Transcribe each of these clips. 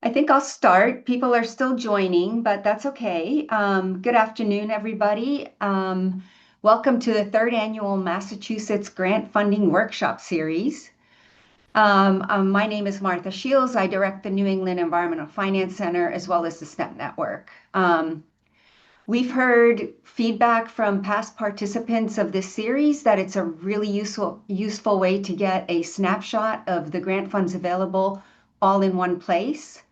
I think I'll start. People are still joining, but that's okay. Good afternoon, everybody. Welcome to the third annual Massachusetts Grant Funding Workshop Series. My name is Martha Shields. I direct the New England Environmental Finance Center as well as the SNEP network. We've heard feedback from past participants of this series that it's a really useful way to get a snapshot of the grant funds available all in one place.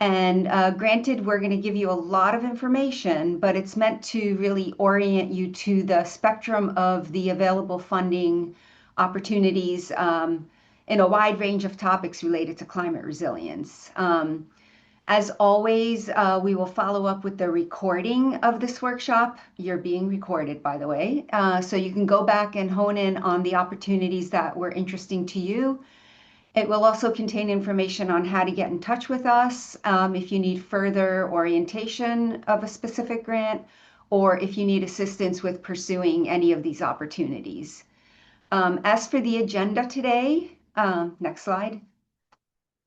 And granted, we're going to give you a lot of information, but it's meant to really orient you to the spectrum of the available funding opportunities in a wide range of topics related to climate resilience. As always, we will follow up with the recording of this workshop. You're being recorded, by the way, so you can go back and hone in on the opportunities that were interesting to you. It will also contain information on how to get in touch with us if you need further orientation of a specific grant or if you need assistance with pursuing any of these opportunities. As for the agenda today, next slide.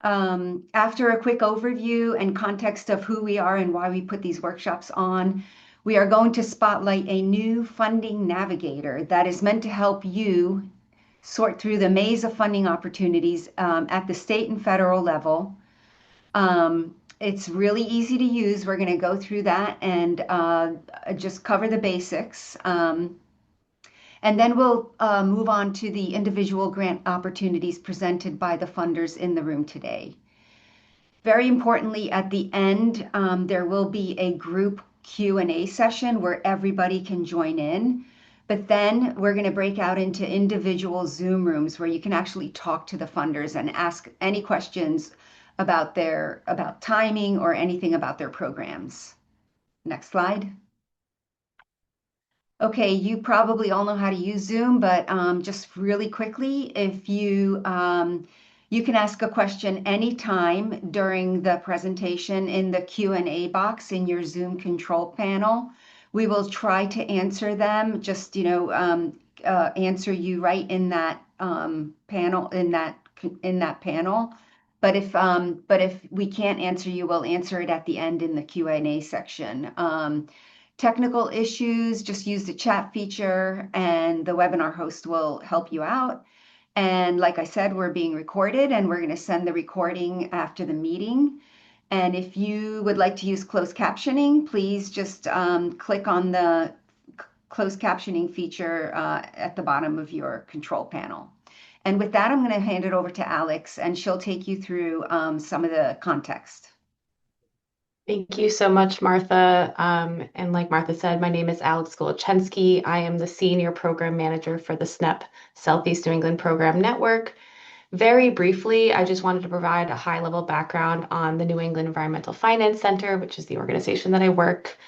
After a quick overview and context of who we are and why we put these workshops on, we are going to spotlight a new funding navigator that is meant to help you sort through the maze of funding opportunities at the state and federal level. It's really easy to use. We're going to go through that and just cover the basics. And then we'll move on to the individual grant opportunities presented by the funders in the room today. Very importantly, at the end, there will be a group Q&A session where everybody can join in. But then we're going to break out into individual Zoom rooms where you can actually talk to the funders and ask any questions about timing or anything about their programs. Next slide. Okay, you probably all know how to use Zoom, but just really quickly, if you can ask a question anytime during the presentation in the Q&A box in your Zoom control panel. We will try to answer them, just, answer you right in that panel, in that panel. But if we can't answer you, we'll answer it at the end in the Q&A section. Technical issues, just use the chat feature and the webinar host will help you out. And like I said, we're being recorded and we're going to send the recording after the meeting. And if you would like to use closed captioning, please just click on the closed captioning feature at the bottom of your control panel. And with that, I'm going to hand it over to Alex, and she'll take you through some of the context. Thank you so much, Martha. And like Martha said, my name is Alex Golachensky. I am the Senior Program Manager for the SNEP Southeast New England Program Network. Very briefly, I just wanted to provide a high-level background on the New England Environmental Finance Center, which is the organization that I work.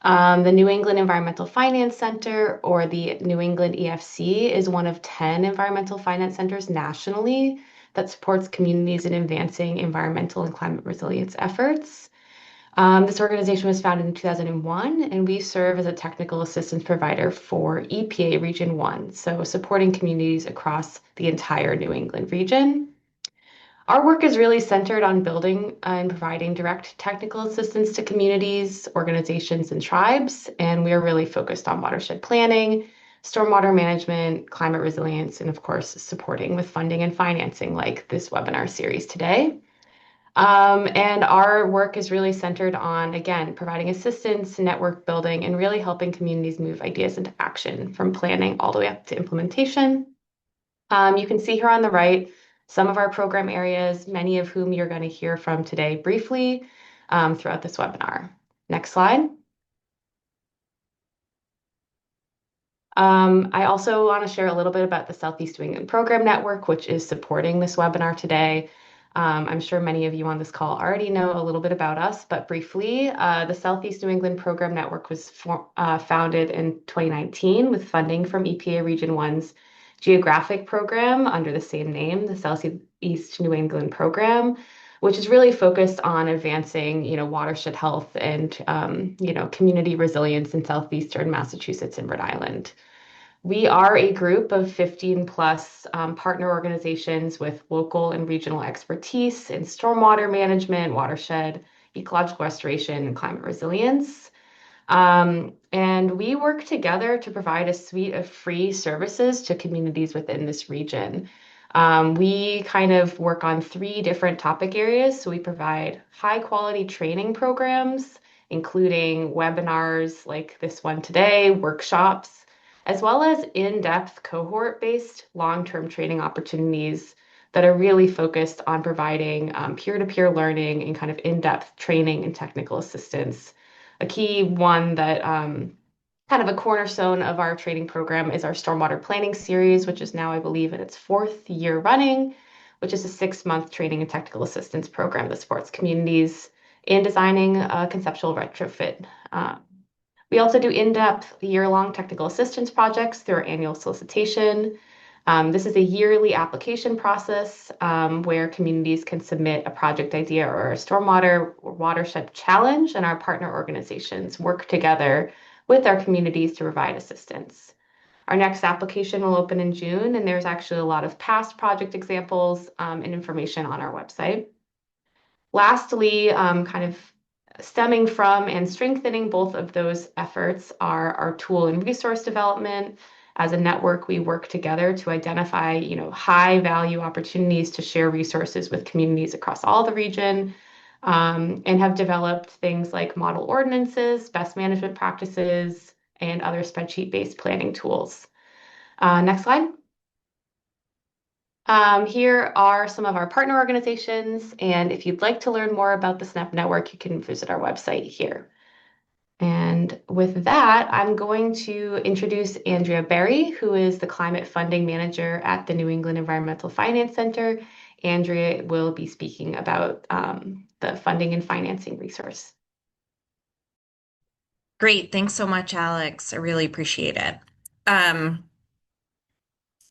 The New England Environmental Finance Center, or the New England EFC, is one of 10 environmental finance centers nationally that supports communities in advancing environmental and climate resilience efforts. This organization was founded in 2001, and we serve as a technical assistance provider for EPA Region 1, so supporting communities across the entire New England region. Our work is really centered on building and providing direct technical assistance to communities, organizations, and tribes, and we are really focused on watershed planning, stormwater management, climate resilience, and of course, supporting with funding and financing like this webinar series today. And our work is really centered on, again, providing assistance, network building, and really helping communities move ideas into action from planning all the way up to implementation. You can see here on the right some of our program areas, many of whom you're going to hear from today briefly throughout this webinar. Next slide. I also want to share a little bit about the Southeast New England Program Network, which is supporting this webinar today. I'm sure many of you on this call already know a little bit about us, but briefly, the Southeast New England Program Network was founded in 2019 with funding from EPA Region 1's geographic program under the same name, the Southeast New England Program, which is really focused on advancing, watershed health and, community resilience in southeastern Massachusetts and Rhode Island. We are a group of 15 plus partner organizations with local and regional expertise in stormwater management, watershed, ecological restoration, and climate resilience. And we work together to provide a suite of free services to communities within this region. We kind of work on three different topic areas. So we provide high quality training programs, including webinars like this one today, workshops, as well as in-depth cohort-based long-term training opportunities that are really focused on providing peer-to-peer learning and kind of in-depth training and technical assistance. A key one that kind of a cornerstone of our training program is our stormwater planning series, which is now, I believe, in its fourth year running, which is a 6-month training and technical assistance program that supports communities in designing a conceptual retrofit. We also do in-depth year-long technical assistance projects through our annual solicitation. This is a yearly application process where communities can submit a project idea or a stormwater or watershed challenge, and our partner organizations work together with our communities to provide assistance. Our next application will open in June, and there's actually a lot of past project examples and information on our website. Lastly, kind of stemming from and strengthening both of those efforts are our tool and resource development. As a network, we work together to identify, high value opportunities to share resources with communities across all the region, and have developed things like model ordinances, best management practices, and other spreadsheet-based planning tools. Next slide. Here are some of our partner organizations, and if you'd like to learn more about the SNEP network, you can visit our website here. And with that, I'm going to introduce Andrea Berry, who is the Climate Funding Manager at the New England Environmental Finance Center. Andrea will be speaking about the funding and financing resource. Great. Thanks so much, Alex. I really appreciate it.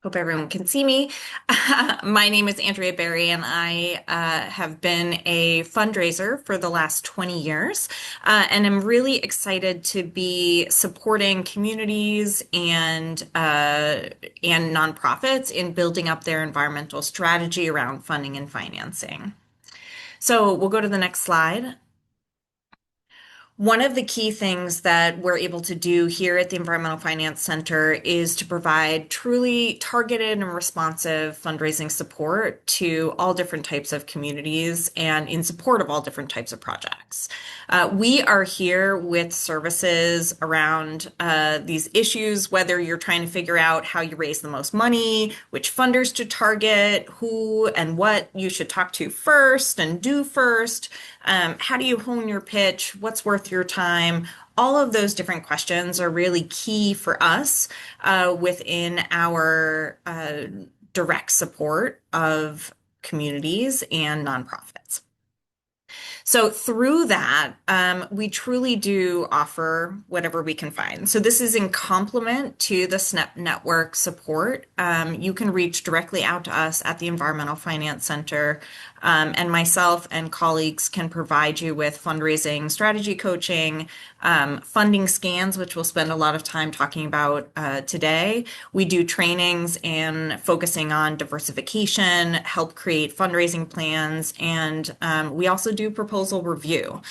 Hope everyone can see me. My name is Andrea Berry, and I have been a fundraiser for the last 20 years, and I'm really excited to be supporting communities and nonprofits in building up their environmental strategy around funding and financing. So we'll go to the next slide. One of the key things that we're able to do here at the Environmental Finance Center is to provide truly targeted and responsive fundraising support to all different types of communities and in support of all different types of projects. We are here with services around these issues, whether you're trying to figure out how you raise the most money, which funders to target, who and what you should talk to first and do first. How do you hone your pitch? What's worth your time? All of those different questions are really key for us within our direct support of communities and nonprofits. So through that, we truly do offer whatever we can find. So this is in complement to the SNEP network support. You can reach directly out to us at the Environmental Finance Center, and myself and colleagues can provide you with fundraising strategy coaching, funding scans, which we'll spend a lot of time talking about today. We do trainings and focusing on diversification, help create fundraising plans, and we also do proposal review.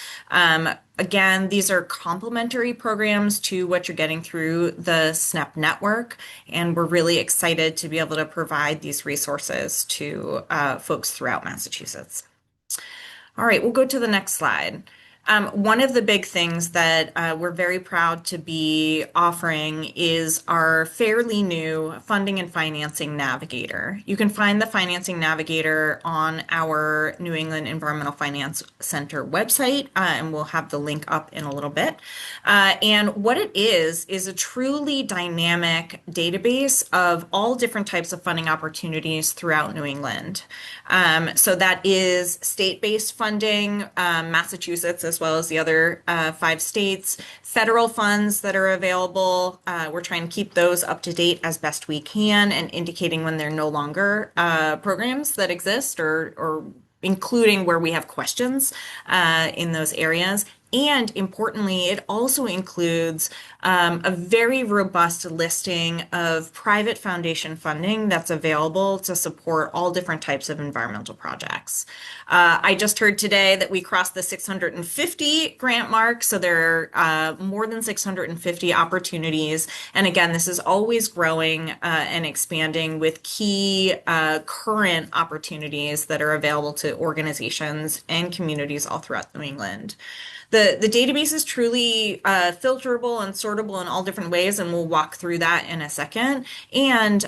Again, these are complementary programs to what you're getting through the SNEP network, and we're really excited to be able to provide these resources to folks throughout Massachusetts. All right, we'll go to the next slide. One of the big things that we're very proud to be offering is our fairly new funding and financing navigator. You can find the financing navigator on our New England Environmental Finance Center website, and we'll have the link up in a little bit. And what it is a truly dynamic database of all different types of funding opportunities throughout New England. So that is state-based funding, Massachusetts, as well as the other 5 states, federal funds that are available. We're trying to keep those up to date as best we can and indicating when they're no longer programs that exist or including where we have questions in those areas. And importantly, it also includes a very robust listing of private foundation funding that's available to support all different types of environmental projects. I just heard today that we crossed the 650 grant mark, so there are more than 650 opportunities. And again, this is always growing and expanding with key current opportunities that are available to organizations and communities all throughout New England. The database is truly filterable and sortable in all different ways, and we'll walk through that in a second. And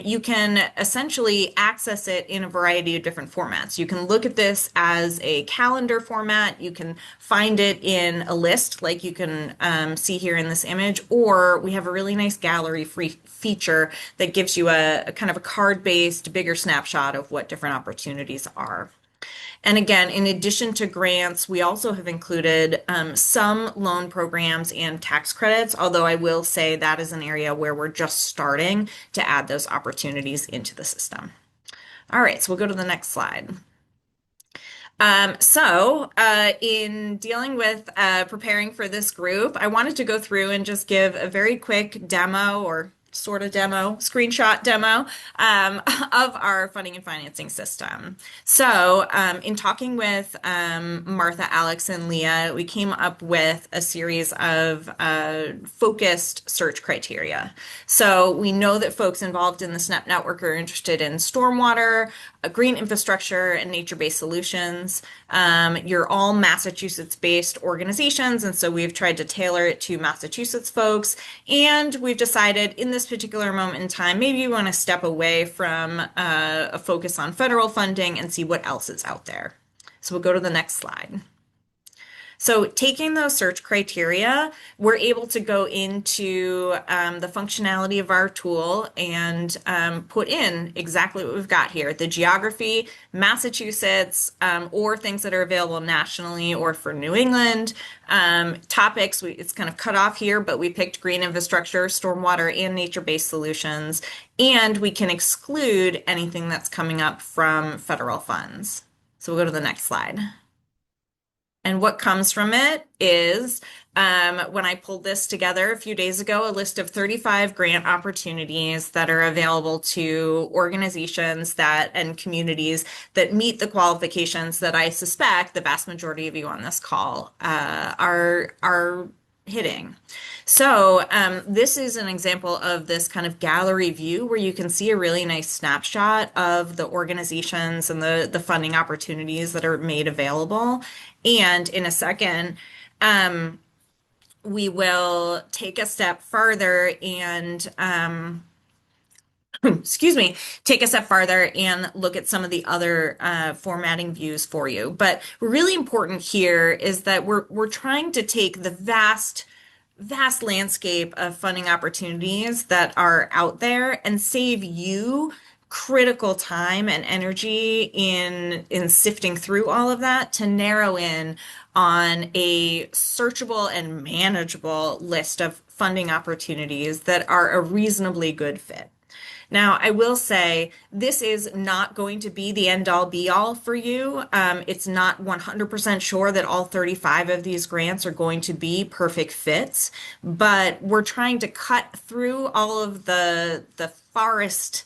you can essentially access it in a variety of different formats. You can look at this as a calendar format. You can find it in a list, like you can see here in this image, or we have a really nice gallery free feature that gives you a kind of a card-based, bigger snapshot of what different opportunities are. And again, in addition to grants, we also have included some loan programs and tax credits, although I will say that is an area where we're just starting to add those opportunities into the system. All right, so we'll go to the next slide. In dealing with preparing for this group, I wanted to go through and just give a very quick demo or sort of demo, screenshot demo of our funding and financing system. So in talking with Martha, Alex, and Leah, we came up with a series of focused search criteria. So we know that folks involved in the SNEP network are interested in stormwater, green infrastructure, and nature-based solutions. You're all Massachusetts-based organizations, and so we've tried to tailor it to Massachusetts folks. And we've decided in this particular moment in time, maybe you want to step away from a focus on federal funding and see what else is out there. So we'll go to the next slide. So taking those search criteria, we're able to go into the functionality of our tool and put in exactly what we've got here. The geography, Massachusetts, or things that are available nationally or for New England. Topics, it's kind of cut off here, but we picked green infrastructure, stormwater, and nature-based solutions. And we can exclude anything that's coming up from federal funds. So we'll go to the next slide. And what comes from it is, when I pulled this together a few days ago, a list of 35 grant opportunities that are available to organizations and communities that meet the qualifications that I suspect the vast majority of you on this call are hitting. So this is an example of this kind of gallery view where you can see a really nice snapshot of the organizations and the funding opportunities that are made available. And in a second, we will take a step further and take a step farther and look at some of the other formatting views for you. But really important here is that we're trying to take the vast landscape of funding opportunities that are out there and save you critical time and energy in sifting through all of that to narrow in on a searchable and manageable list of funding opportunities that are a reasonably good fit. Now, I will say this is not going to be the end all be all for you. It's not 100% sure that all 35 of these grants are going to be perfect fits, but we're trying to cut through all of the forest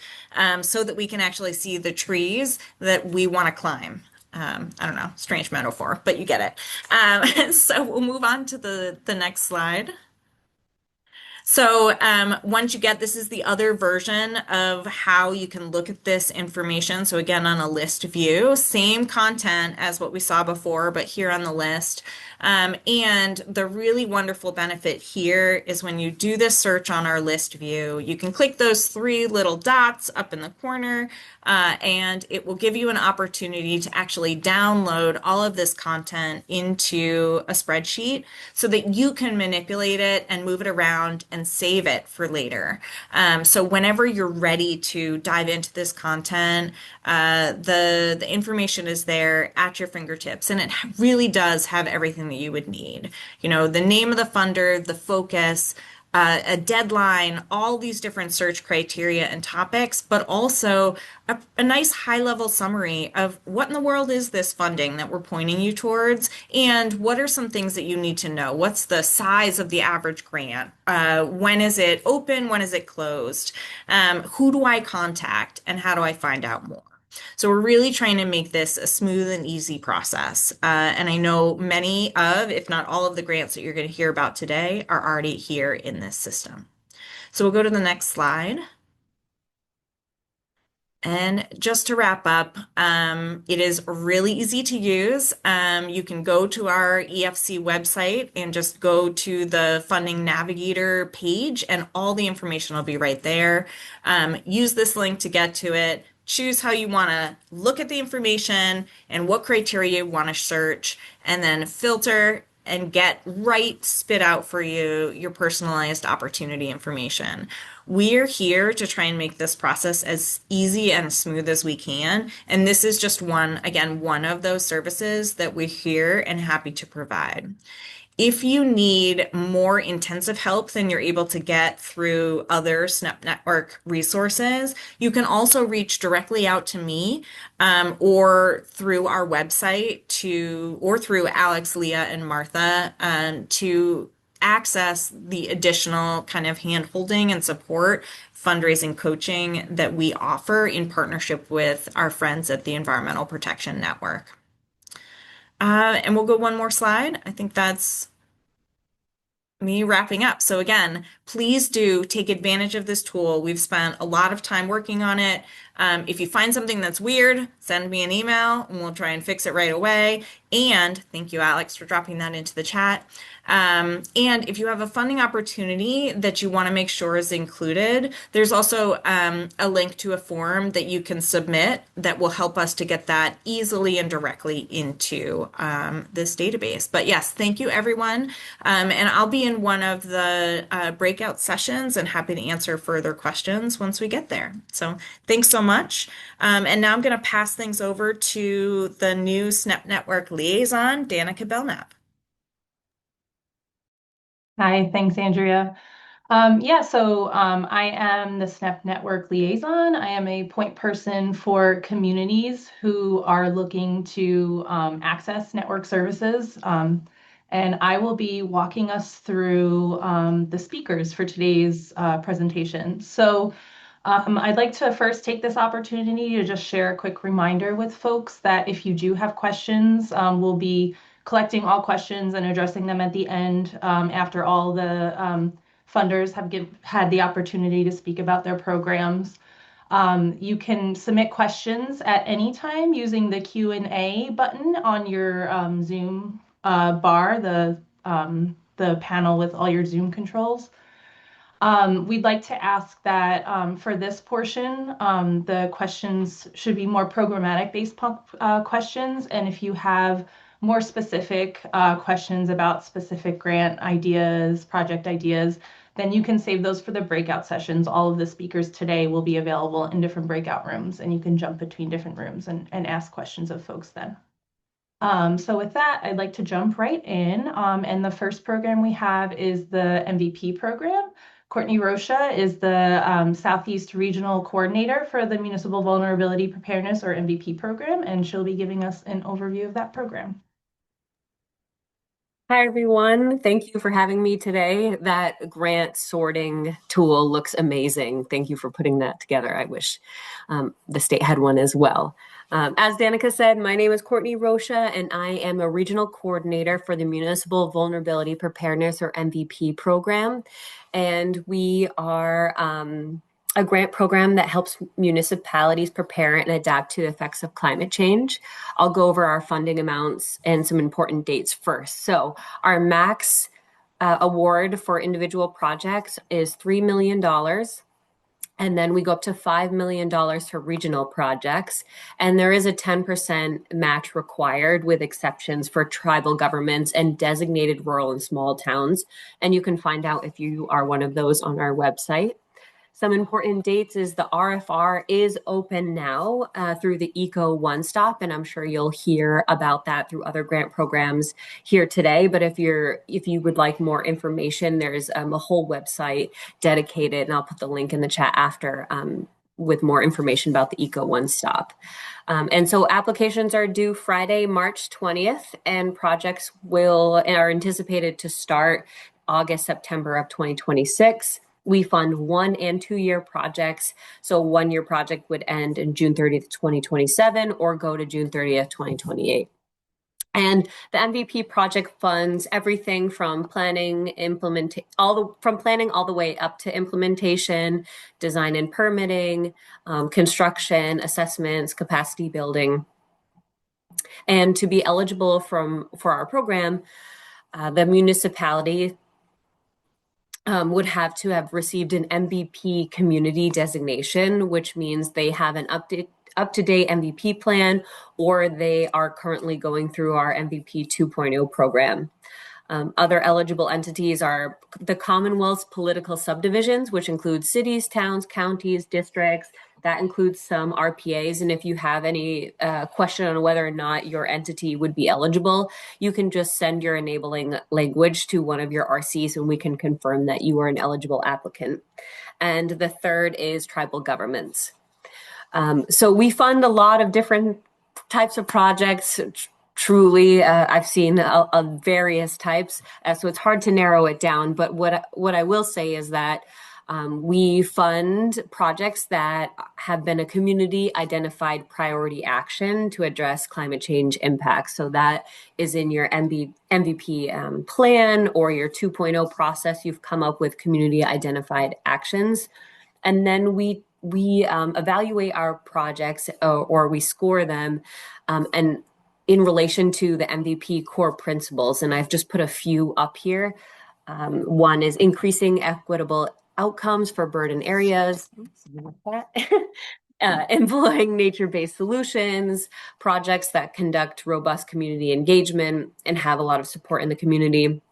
so that we can actually see the trees that we want to climb. I don't know, strange metaphor, but you get it. So we'll move on to the next slide. So once you get, this is the other version of how you can look at this information. So again, on a list view, same content as what we saw before, but here on the list. And the really wonderful benefit here is when you do this search on our list view, you can click those three little dots up in the corner, and it will give you an opportunity to actually download all of this content into a spreadsheet so that you can manipulate it and move it around and save it for later. So whenever you're ready to dive into this content, the information is there at your fingertips, and it really does have everything that you would need. You know, the name of the funder, the focus, a deadline, all these different search criteria and topics, but also a nice high-level summary of what in the world is this funding that we're pointing you towards, and what are some things that you need to know? What's the size of the average grant? When is it open? When is it closed? Who do I contact? And how do I find out more? So we're really trying to make this a smooth and easy process. And I know many of, if not all of the grants that you're going to hear about today are already here in this system. So we'll go to the next slide. And just to wrap up, it is really easy to use. You can go to our EFC website and just go to the funding navigator page, and all the information will be right there. Use this link to get to it. Choose how you want to look at the information and what criteria you want to search, and then filter and get right spit out for you your personalized opportunity information. We're here to try and make this process as easy and smooth as we can. And this is just one of those services that we're here and happy to provide. If you need more intensive help than you're able to get through other SNEP Network resources, you can also reach directly out to me or through our website or through Alex, Leah, and Martha to access the additional kind of hand-holding and support, fundraising coaching that we offer in partnership with our friends at the Environmental Protection Network. And we'll go one more slide. I think that's me wrapping up. So again, please do take advantage of this tool. We've spent a lot of time working on it. If you find something that's weird, send me an email and we'll try and fix it right away. And thank you, Alex, for dropping that into the chat. And if you have a funding opportunity that you want to make sure is included, there's also a link to a form that you can submit that will help us to get that easily and directly into this database. But yes, thank you, everyone. And I'll be in one of the breakout sessions and happy to answer further questions once we get there. So thanks so much. And now I'm going to pass things over to the new SNEP Network liaison, Danica Belknap. Hi, thanks, Andrea. I am the SNEP Network liaison. I am a point person for communities who are looking to access network services. And I will be walking us through the speakers for today's presentation. So I'd like to first take this opportunity to just share a quick reminder with folks that if you do have questions, we'll be collecting all questions and addressing them at the end after all the funders have had the opportunity to speak about their programs. You can submit questions at any time using the Q&A button on your Zoom bar, the panel with all your Zoom controls. We'd like to ask that for this portion, the questions should be more programmatic-based questions, and if you have more specific questions about specific grant ideas, project ideas, then you can save those for the breakout sessions. All of the speakers today will be available in different breakout rooms, and you can jump between different rooms and ask questions of folks then. So with that, I'd like to jump right in. And the first program we have is the MVP program. Courtney Rocha is the Southeast Regional Coordinator for the Municipal Vulnerability Preparedness, or MVP program, and she'll be giving us an overview of that program. Hi, everyone. Thank you for having me today. That grant sorting tool looks amazing. Thank you for putting that together. I wish the state had one as well. As Danica said, my name is Courtney Rocha, and I am a regional coordinator for the Municipal Vulnerability Preparedness, or MVP program. And we are a grant program that helps municipalities prepare and adapt to the effects of climate change. I'll go over our funding amounts and some important dates first. So our max award for individual projects is $3 million. And then we go up to $5 million for regional projects. And there is a 10% match required, with exceptions for tribal governments and designated rural and small towns. And you can find out if you are one of those on our website. Some important dates is the RFR is open now through the Eco One Stop, and I'm sure you'll hear about that through other grant programs here today. But if you would like more information, there's a whole website dedicated, and I'll put the link in the chat after with more information about the Eco One Stop. And so applications are due Friday, March 20th, and projects are anticipated to start August, September of 2026. We fund 1 and 2 year projects. So 1 year project would end in June 30th, 2027 or go to June 30th, 2028. And the MVP project funds everything from planning, planning all the way up to implementation, design and permitting, construction, assessments, capacity building. And to be eligible for our program, the municipality would have to have received an MVP community designation, which means they have an up-to-date MVP plan, or they are currently going through our MVP 2.0 program. Other eligible entities are the Commonwealth's political subdivisions, which include cities, towns, counties, districts. That includes some RPAs. And if you have any question on whether or not your entity would be eligible, you can just send your enabling language to one of your RCs and we can confirm that you are an eligible applicant. And the third is tribal governments. So we fund a lot of different types of projects. Truly, I've seen various types, so it's hard to narrow it down. But what I will say is that we fund projects that have been a community identified priority action to address climate change impacts. So that is in your MVP plan or your 2.0 process. You've come up with community identified actions, and then we evaluate our projects or we score them, and in relation to the MVP core principles. And I've just put a few up here. One is increasing equitable outcomes for burden areas, employing nature-based solutions, projects that conduct robust community engagement and have a lot of support in the community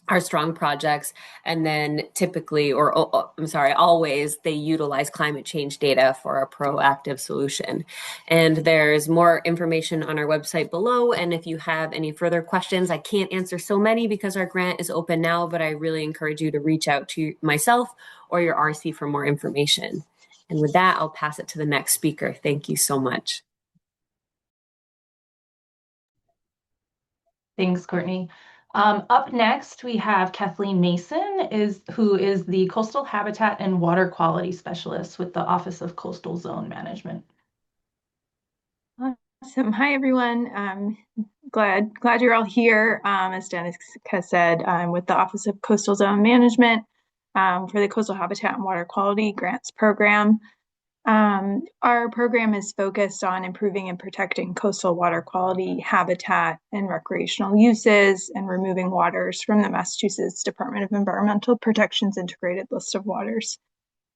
are strong projects. And then typically, always, they utilize climate change data for a proactive solution. And there's more information on our website below. And if you have any further questions, I can't answer so many because our grant is open now, but I really encourage you to reach out to myself or your RC for more information. And with that, I'll pass it to the next speaker. Thank you so much. Thanks, Courtney. Up next, we have Kathleen Mason, who is the Coastal Habitat and Water Quality Specialist with the Office of Coastal Zone Management. Awesome. Hi, everyone. Glad you're all here. As Danica said, I'm with the Office of Coastal Zone Management for the Coastal Habitat and Water Quality Grants Program. Our program is focused on improving and protecting coastal water quality, habitat, and recreational uses, and removing waters from the Massachusetts Department of Environmental Protection's integrated list of waters.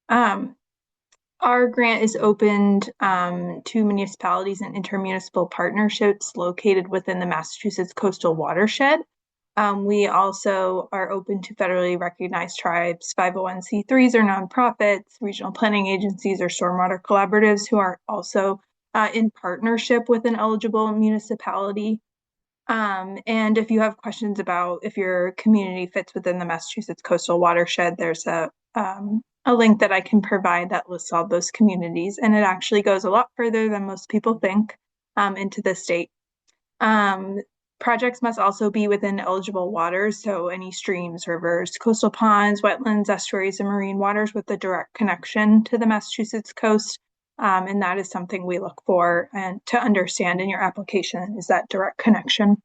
Our grant is opened to municipalities and intermunicipal partnerships located within the Massachusetts coastal watershed. We also are open to federally recognized tribes, 501c3s or nonprofits, regional planning agencies, or stormwater collaboratives who are also in partnership with an eligible municipality. And if you have questions about if your community fits within the Massachusetts coastal watershed, there's a link that I can provide that lists all those communities, and it actually goes a lot further than most people think into the state. Projects must also be within eligible waters, so any streams, rivers, coastal ponds, wetlands, estuaries, and marine waters with a direct connection to the Massachusetts coast. And that is something we look for and to understand in your application is that direct connection.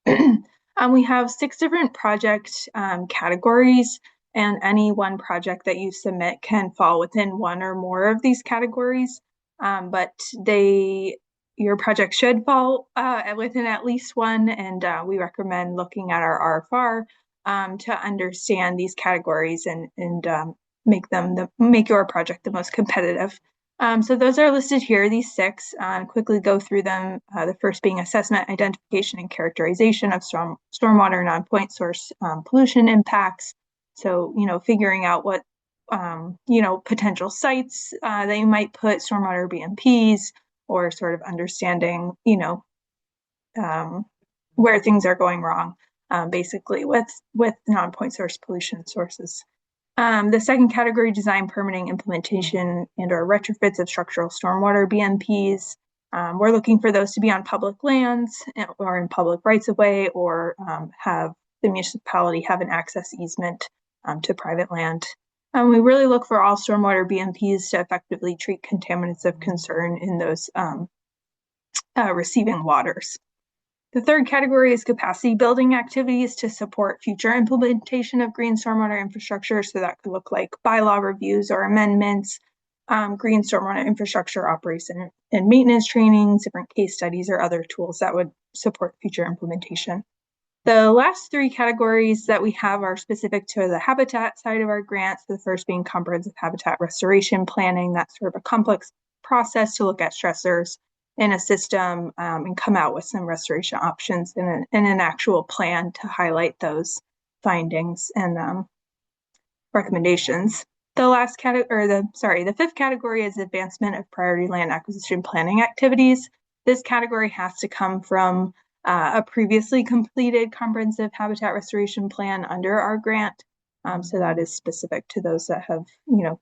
We have 6 different project categories, and any one project that you submit can fall within one or more of these categories, but your project should fall within at least one, and we recommend looking at our RFR to understand these categories and make your project the most competitive. So those are listed here, these 6. Quickly go through them. The first being assessment, identification, and characterization of stormwater non-point source pollution impacts. So, figuring out what potential sites that you might put stormwater BMPs, or sort of understanding, where things are going wrong, basically with non-point source pollution sources. The second category, design, permitting, implementation, and/or retrofits of structural stormwater BMPs. We're looking for those to be on public lands or in public rights of way, or have the municipality have an access easement to private land. We really look for all stormwater BMPs to effectively treat contaminants of concern in those receiving waters. The third category is capacity building activities to support future implementation of green stormwater infrastructure. So that could look like bylaw reviews or amendments, green stormwater infrastructure operation and maintenance trainings, different case studies, or other tools that would support future implementation. The last three categories that we have are specific to the habitat side of our grants. The first being comprehensive habitat restoration planning. That's sort of a complex process to look at stressors in a system and come out with some restoration options in an actual plan to highlight those findings and recommendations. The fifth category is advancement of priority land acquisition planning activities. This category has to come from a previously completed comprehensive habitat restoration plan under our grant. So that is specific to those that have,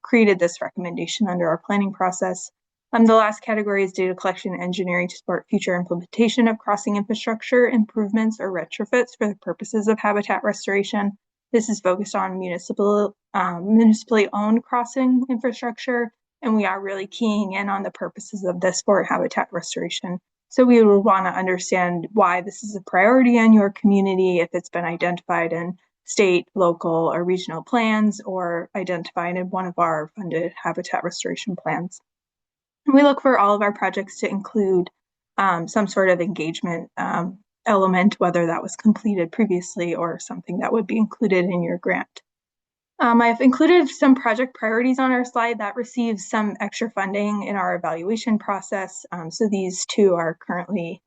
created this recommendation under our planning process. The last category is data collection and engineering to support future implementation of crossing infrastructure improvements or retrofits for the purposes of habitat restoration. This is focused on municipally owned crossing infrastructure, and we are really keying in on the purposes of this for habitat restoration. So we would want to understand why this is a priority in your community, if it's been identified in state, local, or regional plans, or identified in one of our funded habitat restoration plans. We look for all of our projects to include some sort of engagement element, whether that was completed previously or something that would be included in your grant. I've included some project priorities on our slide that receives some extra funding in our evaluation process. So these two are currently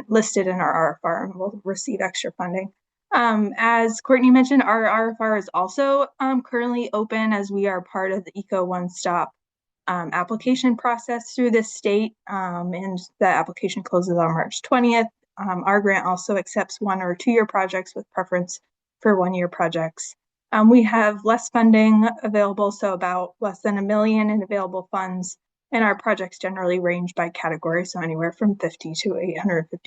listed in our RFR and will receive extra funding. As Courtney mentioned, our RFR is also currently open, as we are part of the ECO One Stop application process through the state, and the application closes on March 20th. Our grant also accepts 1 or 2 year projects with preference for 1-year projects. We have less funding available, so about less than $1 million in available funds, and our projects generally range by category, so anywhere from $50,000 to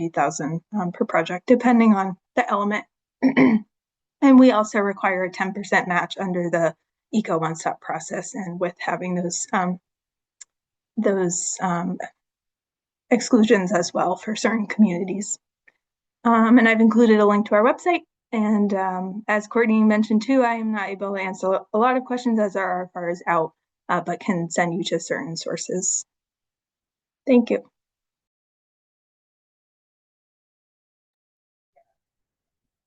$850,000 per project, depending on the element. And we also require a 10% match under the ECO One Stop process, and with having those exclusions as well for certain communities. And I've included a link to our website. And as Courtney mentioned too, I am not able to answer a lot of questions as our RFR is out, but can send you to certain sources. Thank you.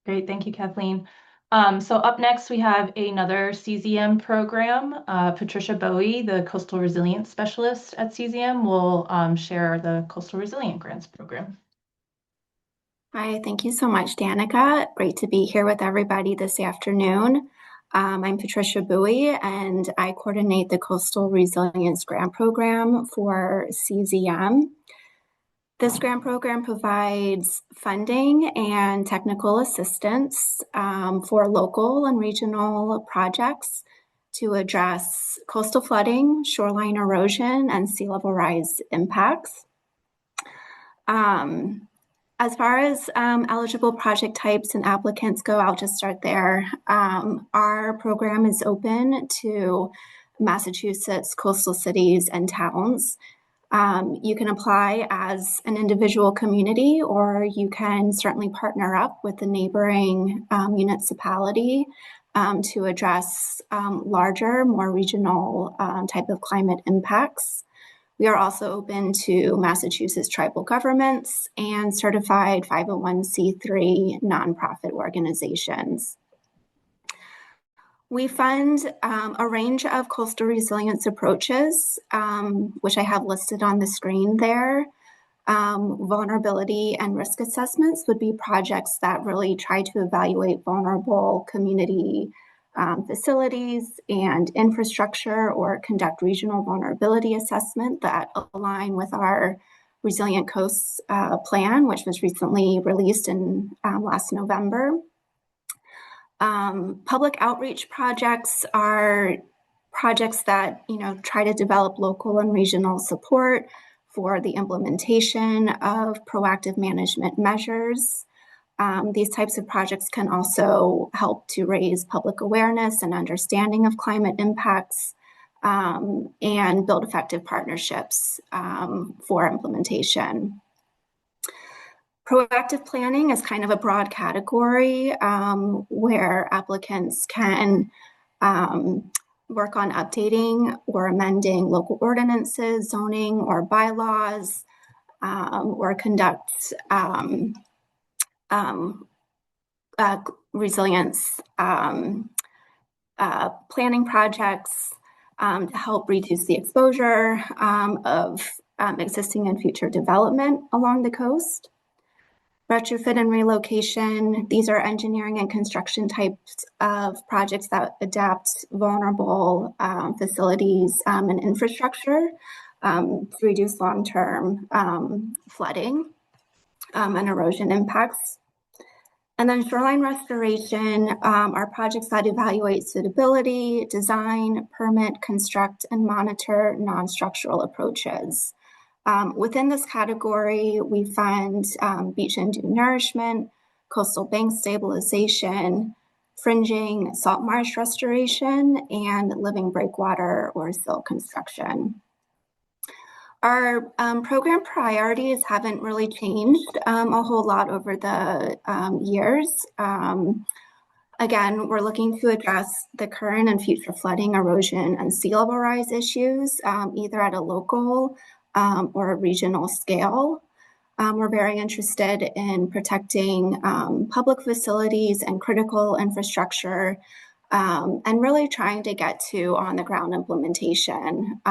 Great, thank you, Kathleen. So up next, we have another CZM program. Patricia Bowie, the Coastal Resilience Specialist at CZM, will share the Coastal Resilient Grants program. Hi, thank you so much, Danica. Great to be here with everybody this afternoon. I'm Patricia Bowie, and I coordinate the Coastal Resilience Grant Program for CZM. This grant program provides funding and technical assistance for local and regional projects to address coastal flooding, shoreline erosion, and sea level rise impacts. As far as eligible project types and applicants go, I'll just start there. Our program is open to Massachusetts coastal cities and towns. You can apply as an individual community, or you can certainly partner up with the neighboring municipality to address larger, more regional type of climate impacts. We are also open to Massachusetts tribal governments and certified 501c3 nonprofit organizations. We fund a range of coastal resilience approaches, which I have listed on the screen there. Vulnerability and risk assessments would be projects that really try to evaluate vulnerable community facilities and infrastructure or conduct regional vulnerability assessment that align with our Resilient Coasts plan, which was recently released in last November. Public outreach projects are projects that try to develop local and regional support for the implementation of proactive management measures. These types of projects can also help to raise public awareness and understanding of climate impacts and build effective partnerships for implementation. Proactive planning is kind of a broad category where applicants can work on updating or amending local ordinances, zoning, or bylaws, or conduct resilience planning projects to help reduce the exposure of existing and future development along the coast. Retrofit and relocation, these are engineering and construction types of projects that adapt vulnerable facilities and infrastructure to reduce long-term flooding and erosion impacts. And then shoreline restoration are projects that evaluate suitability, design, permit, construct, and monitor non-structural approaches. Within this category, we fund beach and dune nourishment, coastal bank stabilization, fringing, salt marsh restoration, and living breakwater or sill construction. Our program priorities haven't really changed a whole lot over the years. Again, we're looking to address the current and future flooding, erosion, and sea level rise issues, either at a local or a regional scale. We're very interested in protecting public facilities and critical infrastructure and really trying to get to on-the-ground implementation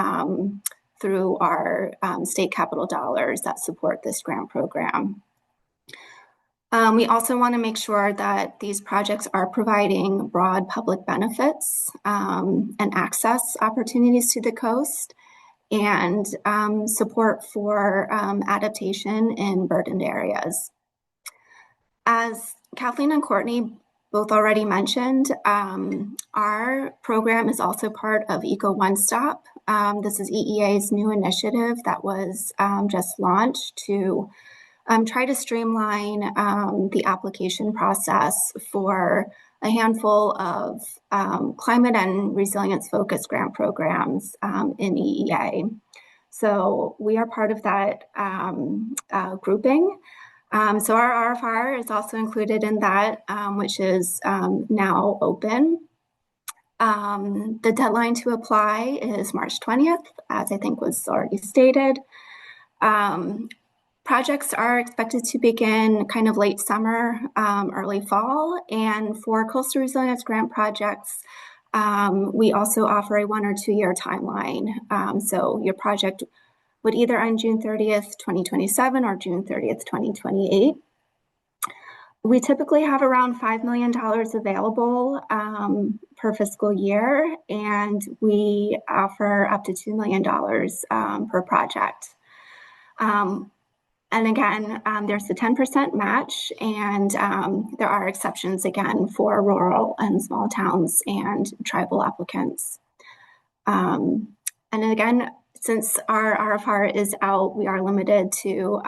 through our state capital dollars that support this grant program. We also want to make sure that these projects are providing broad public benefits and access opportunities to the coast and support for adaptation in burdened areas. As Kathleen and Courtney both already mentioned, our program is also part of Eco One Stop. This is EEA's new initiative that was just launched to try to streamline the application process for a handful of climate and resilience focused grant programs in EEA. So we are part of that grouping. So our RFR is also included in that, which is now open. The deadline to apply is March 20th, as I think was already stated. Projects are expected to begin kind of late summer, early fall. And for coastal resilience grant projects, we also offer a 1 or 2 year timeline. So your project would either end June 30th, 2027 or June 30th, 2028. We typically have around $5 million available per fiscal year, and we offer up to $2 million per project. And again, there's the 10% match, and there are exceptions again for rural and small towns and tribal applicants. And again, since our RFR is out, we are limited to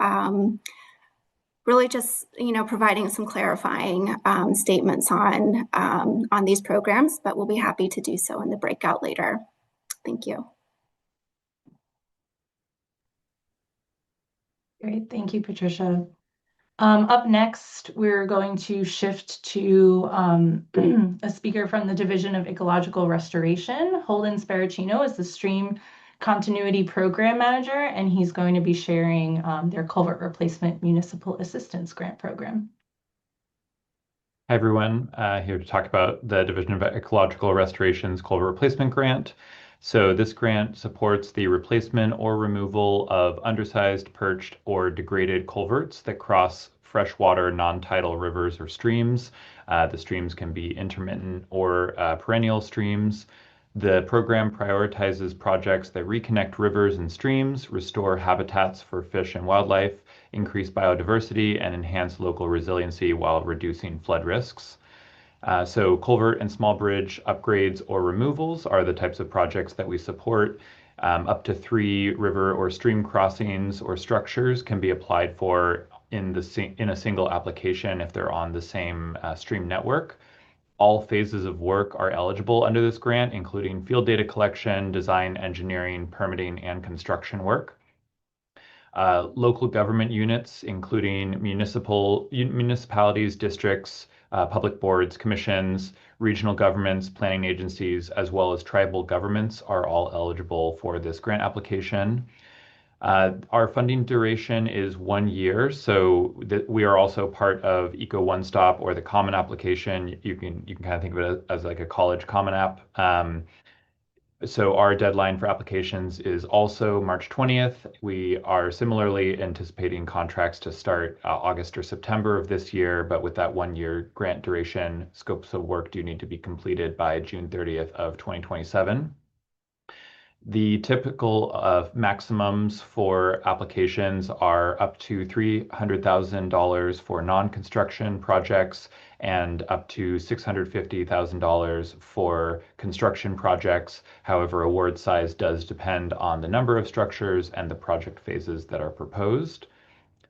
really just providing some clarifying statements on these programs, but we'll be happy to do so in the breakout later. Thank you. Great, thank you, Patricia. Up next, we're going to shift to a speaker from the Division of Ecological Restoration. Holden Sparacino is the Stream Continuity Program Manager, and he's going to be sharing their Culvert Replacement Municipal Assistance Grant Program. Hi, everyone. Here to talk about the Division of Ecological Restoration's Culvert Replacement Grant. So this grant supports the replacement or removal of undersized, perched, or degraded culverts that cross freshwater, non-tidal rivers or streams. The streams can be intermittent or perennial streams. The program prioritizes projects that reconnect rivers and streams, restore habitats for fish and wildlife, increase biodiversity, and enhance local resiliency while reducing flood risks. So culvert and small bridge upgrades or removals are the types of projects that we support. Up to 3 river or stream crossings or structures can be applied for in a single application if they're on the same stream network. All phases of work are eligible under this grant, including field data collection, design, engineering, permitting, and construction work. Local government units, including municipalities, districts, public boards, commissions, regional governments, planning agencies, as well as tribal governments are all eligible for this grant application. Our funding duration is 1 year, so we are also part of Eco One Stop or the Common application. You can kind of think of it as like a college common app. So our deadline for applications is also March 20th. We are similarly anticipating contracts to start August or September of this year, but with that 1 year grant duration, scopes of work do need to be completed by June 30th of 2027. The typical maximums for applications are up to $300,000 for non-construction projects and up to $650,000 for construction projects. However, award size does depend on the number of structures and the project phases that are proposed.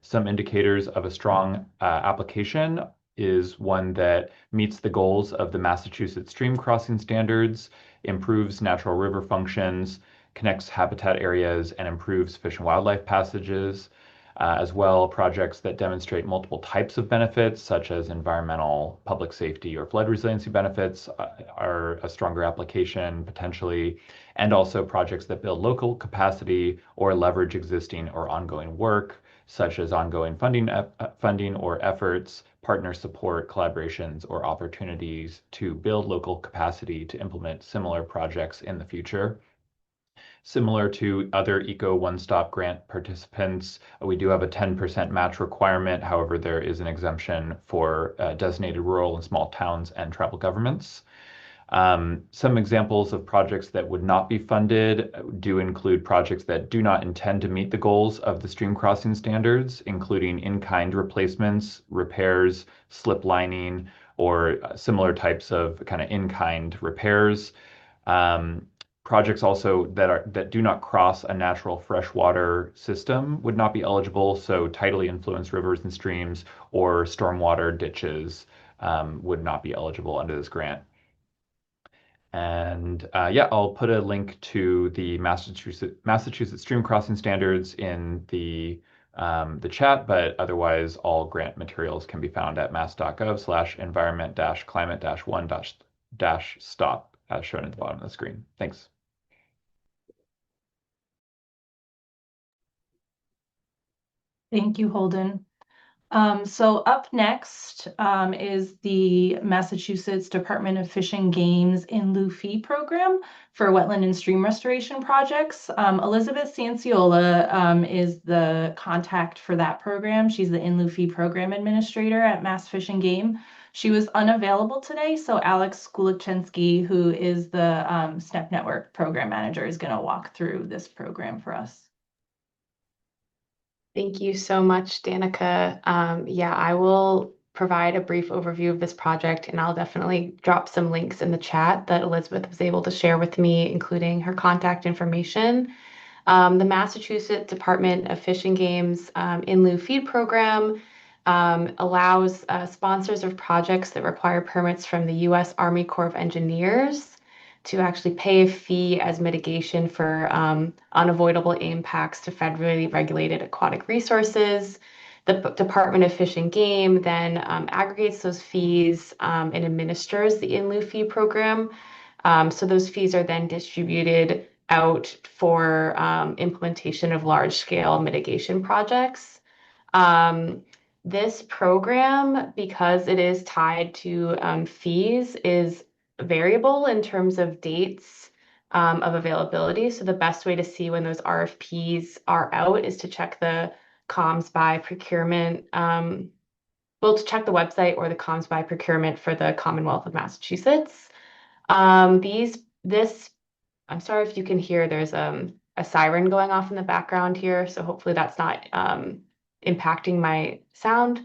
Some indicators of a strong application is one that meets the goals of the Massachusetts stream crossing standards, improves natural river functions, connects habitat areas, and improves fish and wildlife passages. As well, projects that demonstrate multiple types of benefits, such as environmental, public safety, or flood resiliency benefits, are a stronger application potentially. And also projects that build local capacity or leverage existing or ongoing work, such as ongoing funding or efforts, partner support, collaborations, or opportunities to build local capacity to implement similar projects in the future. Similar to other Eco One Stop grant participants, we do have a 10% match requirement. However, there is an exemption for designated rural and small towns and tribal governments. Some examples of projects that would not be funded do include projects that do not intend to meet the goals of the stream crossing standards, including in-kind replacements, repairs, slip lining, or similar types of kind of in-kind repairs. Projects also that do not cross a natural freshwater system would not be eligible, so tidally influenced rivers and streams or stormwater ditches would not be eligible under this grant. And yeah, I'll put a link to the Massachusetts stream crossing standards in the chat, but otherwise all grant materials can be found at mass.gov/environment-climate-1-stop as shown at the bottom of the screen. Thanks. Thank you, Holden. So up next is the Massachusetts Department of Fish and Game's in lieu fee program for wetland and stream restoration projects. Elizabeth Sanciola is the contact for that program. She's the in lieu fee program administrator at Mass Fish and Game. She was unavailable today, so Alex Skulichensky, who is the SNEP Network program manager, is going to walk through this program for us. Thank you so much, Danica. Yeah, I will provide a brief overview of this project, and I'll definitely drop some links in the chat that Elizabeth was able to share with me, including her contact information. The Massachusetts Department of Fish and Game's in lieu feed program allows sponsors of projects that require permits from the U.S. Army Corps of Engineers to actually pay a fee as mitigation for unavoidable impacts to federally regulated aquatic resources. The Department of Fish and Game then aggregates those fees and administers the in lieu fee program. So those fees are then distributed out for implementation of large-scale mitigation projects. This program, because it is tied to fees, is variable in terms of dates of availability. So the best way to see when those RFPs are out is to check the comms by procurement well, to check the website or the comms by procurement for the Commonwealth of Massachusetts. I'm sorry if you can hear, there's a siren going off in the background here, so hopefully that's not impacting my sound.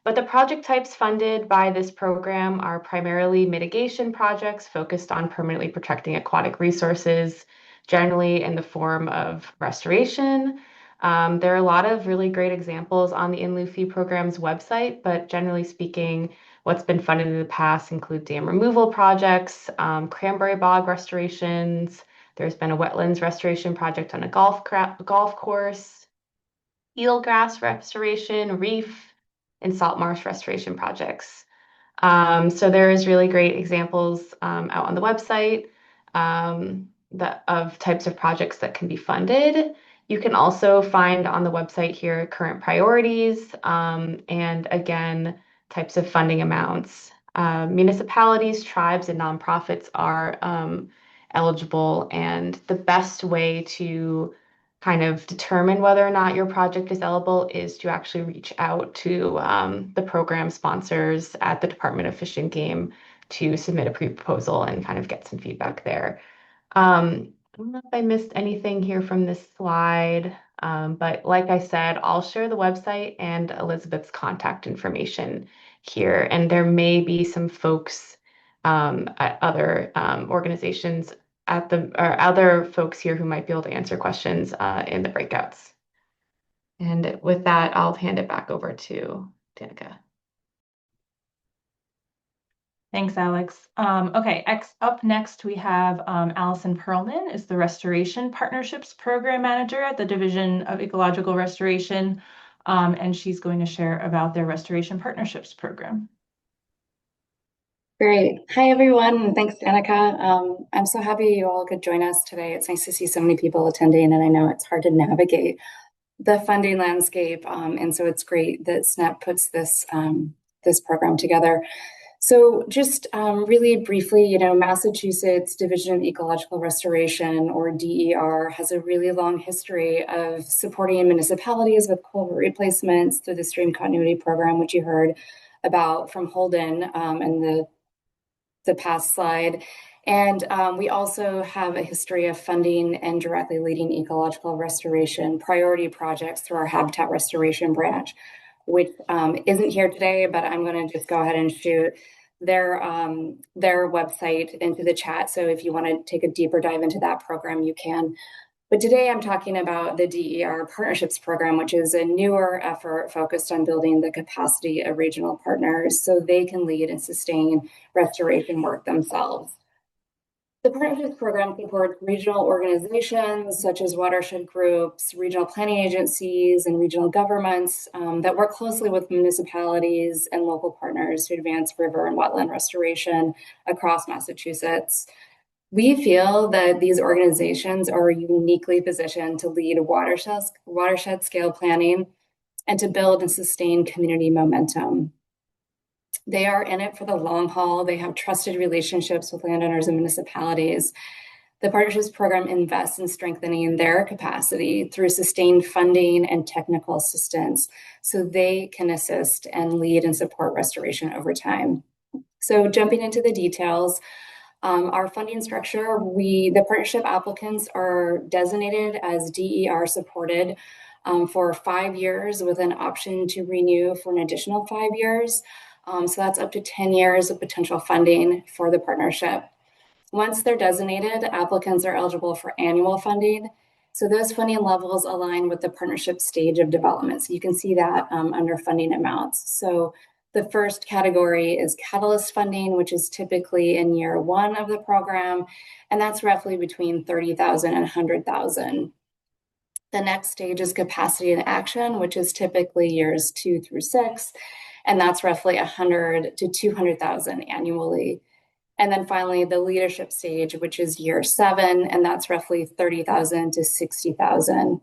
But the project types funded by this program are primarily mitigation projects focused on permanently protecting aquatic resources, generally in the form of restoration. There are a lot of really great examples on the NEEFC program's website, but generally speaking, what's been funded in the past include dam removal projects, cranberry bog restorations. There's been a wetlands restoration project on a golf course, eelgrass restoration, reef, and salt marsh restoration projects. So there is really great examples out on the website of types of projects that can be funded. You can also find on the website here current priorities and again, types of funding amounts. Municipalities, tribes, and nonprofits are eligible, and the best way to kind of determine whether or not your project is eligible is to actually reach out to the program sponsors at the Department of Fish and Game to submit a pre-proposal and kind of get some feedback there. I don't know if I missed anything here from this slide, but like I said, I'll share the website and Elizabeth's contact information here, and there may be some folks at other organizations or other folks here who might be able to answer questions in the breakouts. And with that, I'll hand it back over to Danica. Thanks, Alex. Okay, up next we have Allison Perlman is the Restoration Partnerships Program Manager at the Division of Ecological Restoration, and she's going to share about their Restoration Partnerships Program. Great. Hi, everyone, and thanks, Danica. I'm so happy you all could join us today. It's nice to see so many people attending, and I know it's hard to navigate the funding landscape, and so it's great that SNEP puts this program together. So just really briefly, Massachusetts Division of Ecological Restoration, or DER, has a really long history of supporting municipalities with culvert replacements through the Stream Continuity Program, which you heard about from Holden in the past slide. And we also have a history of funding and directly leading ecological restoration priority projects through our habitat restoration branch, which isn't here today, but I'm going to just go ahead and shoot their website into the chat. So if you want to take a deeper dive into that program, you can. But today I'm talking about the DER Partnerships Program, which is a newer effort focused on building the capacity of regional partners so they can lead and sustain restoration work themselves. The Partnerships Program supports regional organizations such as watershed groups, regional planning agencies, and regional governments that work closely with municipalities and local partners to advance river and wetland restoration across Massachusetts. We feel that these organizations are uniquely positioned to lead watershed scale planning and to build and sustain community momentum. They are in it for the long haul. They have trusted relationships with landowners and municipalities. The Partnerships Program invests in strengthening their capacity through sustained funding and technical assistance so they can assist and lead and support restoration over time. So jumping into the details, our funding structure, the partnership applicants are designated as DER supported for 5 years with an option to renew for an additional 5 years. So that's up to 10 years of potential funding for the partnership. Once they're designated, applicants are eligible for annual funding. So those funding levels align with the partnership stage of development. So you can see that under funding amounts. So the first category is catalyst funding, which is typically in year 1 of the program, and that's roughly between $30,000 and $100,000. The next stage is capacity and action, which is typically years 2 through 6, and that's roughly $100,000 to $200,000 annually. And then finally, the leadership stage, which is year 7, and that's roughly $30,000 to $60,000.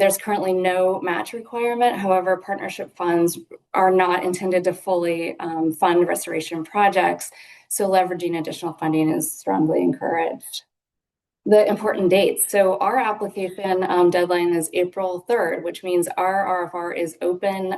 There's currently no match requirement. However, partnership funds are not intended to fully fund restoration projects, so leveraging additional funding is strongly encouraged. the important dates. So our application deadline is April 3rd, which means our RFR is open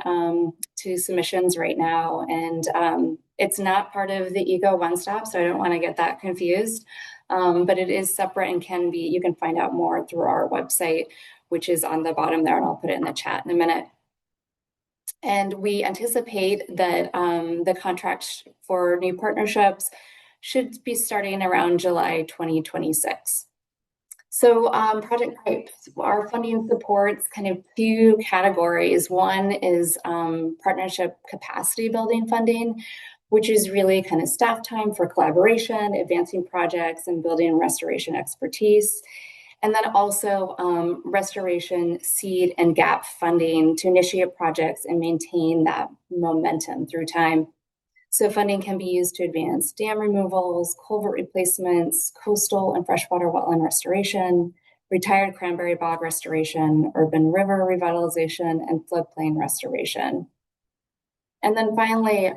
to submissions right now. And it's not part of the Eco One Stop, so I don't want to get that confused. But it is separate and you can find out more through our website, which is on the bottom there, and I'll put it in the chat in a minute. And we anticipate that the contracts for new partnerships should be starting around July 2026. So project types, our funding supports kind of two categories. One is partnership capacity building funding, which is really kind of staff time for collaboration, advancing projects, and building and restoration expertise. And then also restoration, seed, and gap funding to initiate projects and maintain that momentum through time. So funding can be used to advance dam removals, culvert replacements, coastal and freshwater wetland restoration, retired cranberry bog restoration, urban river revitalization, and floodplain restoration. And then finally,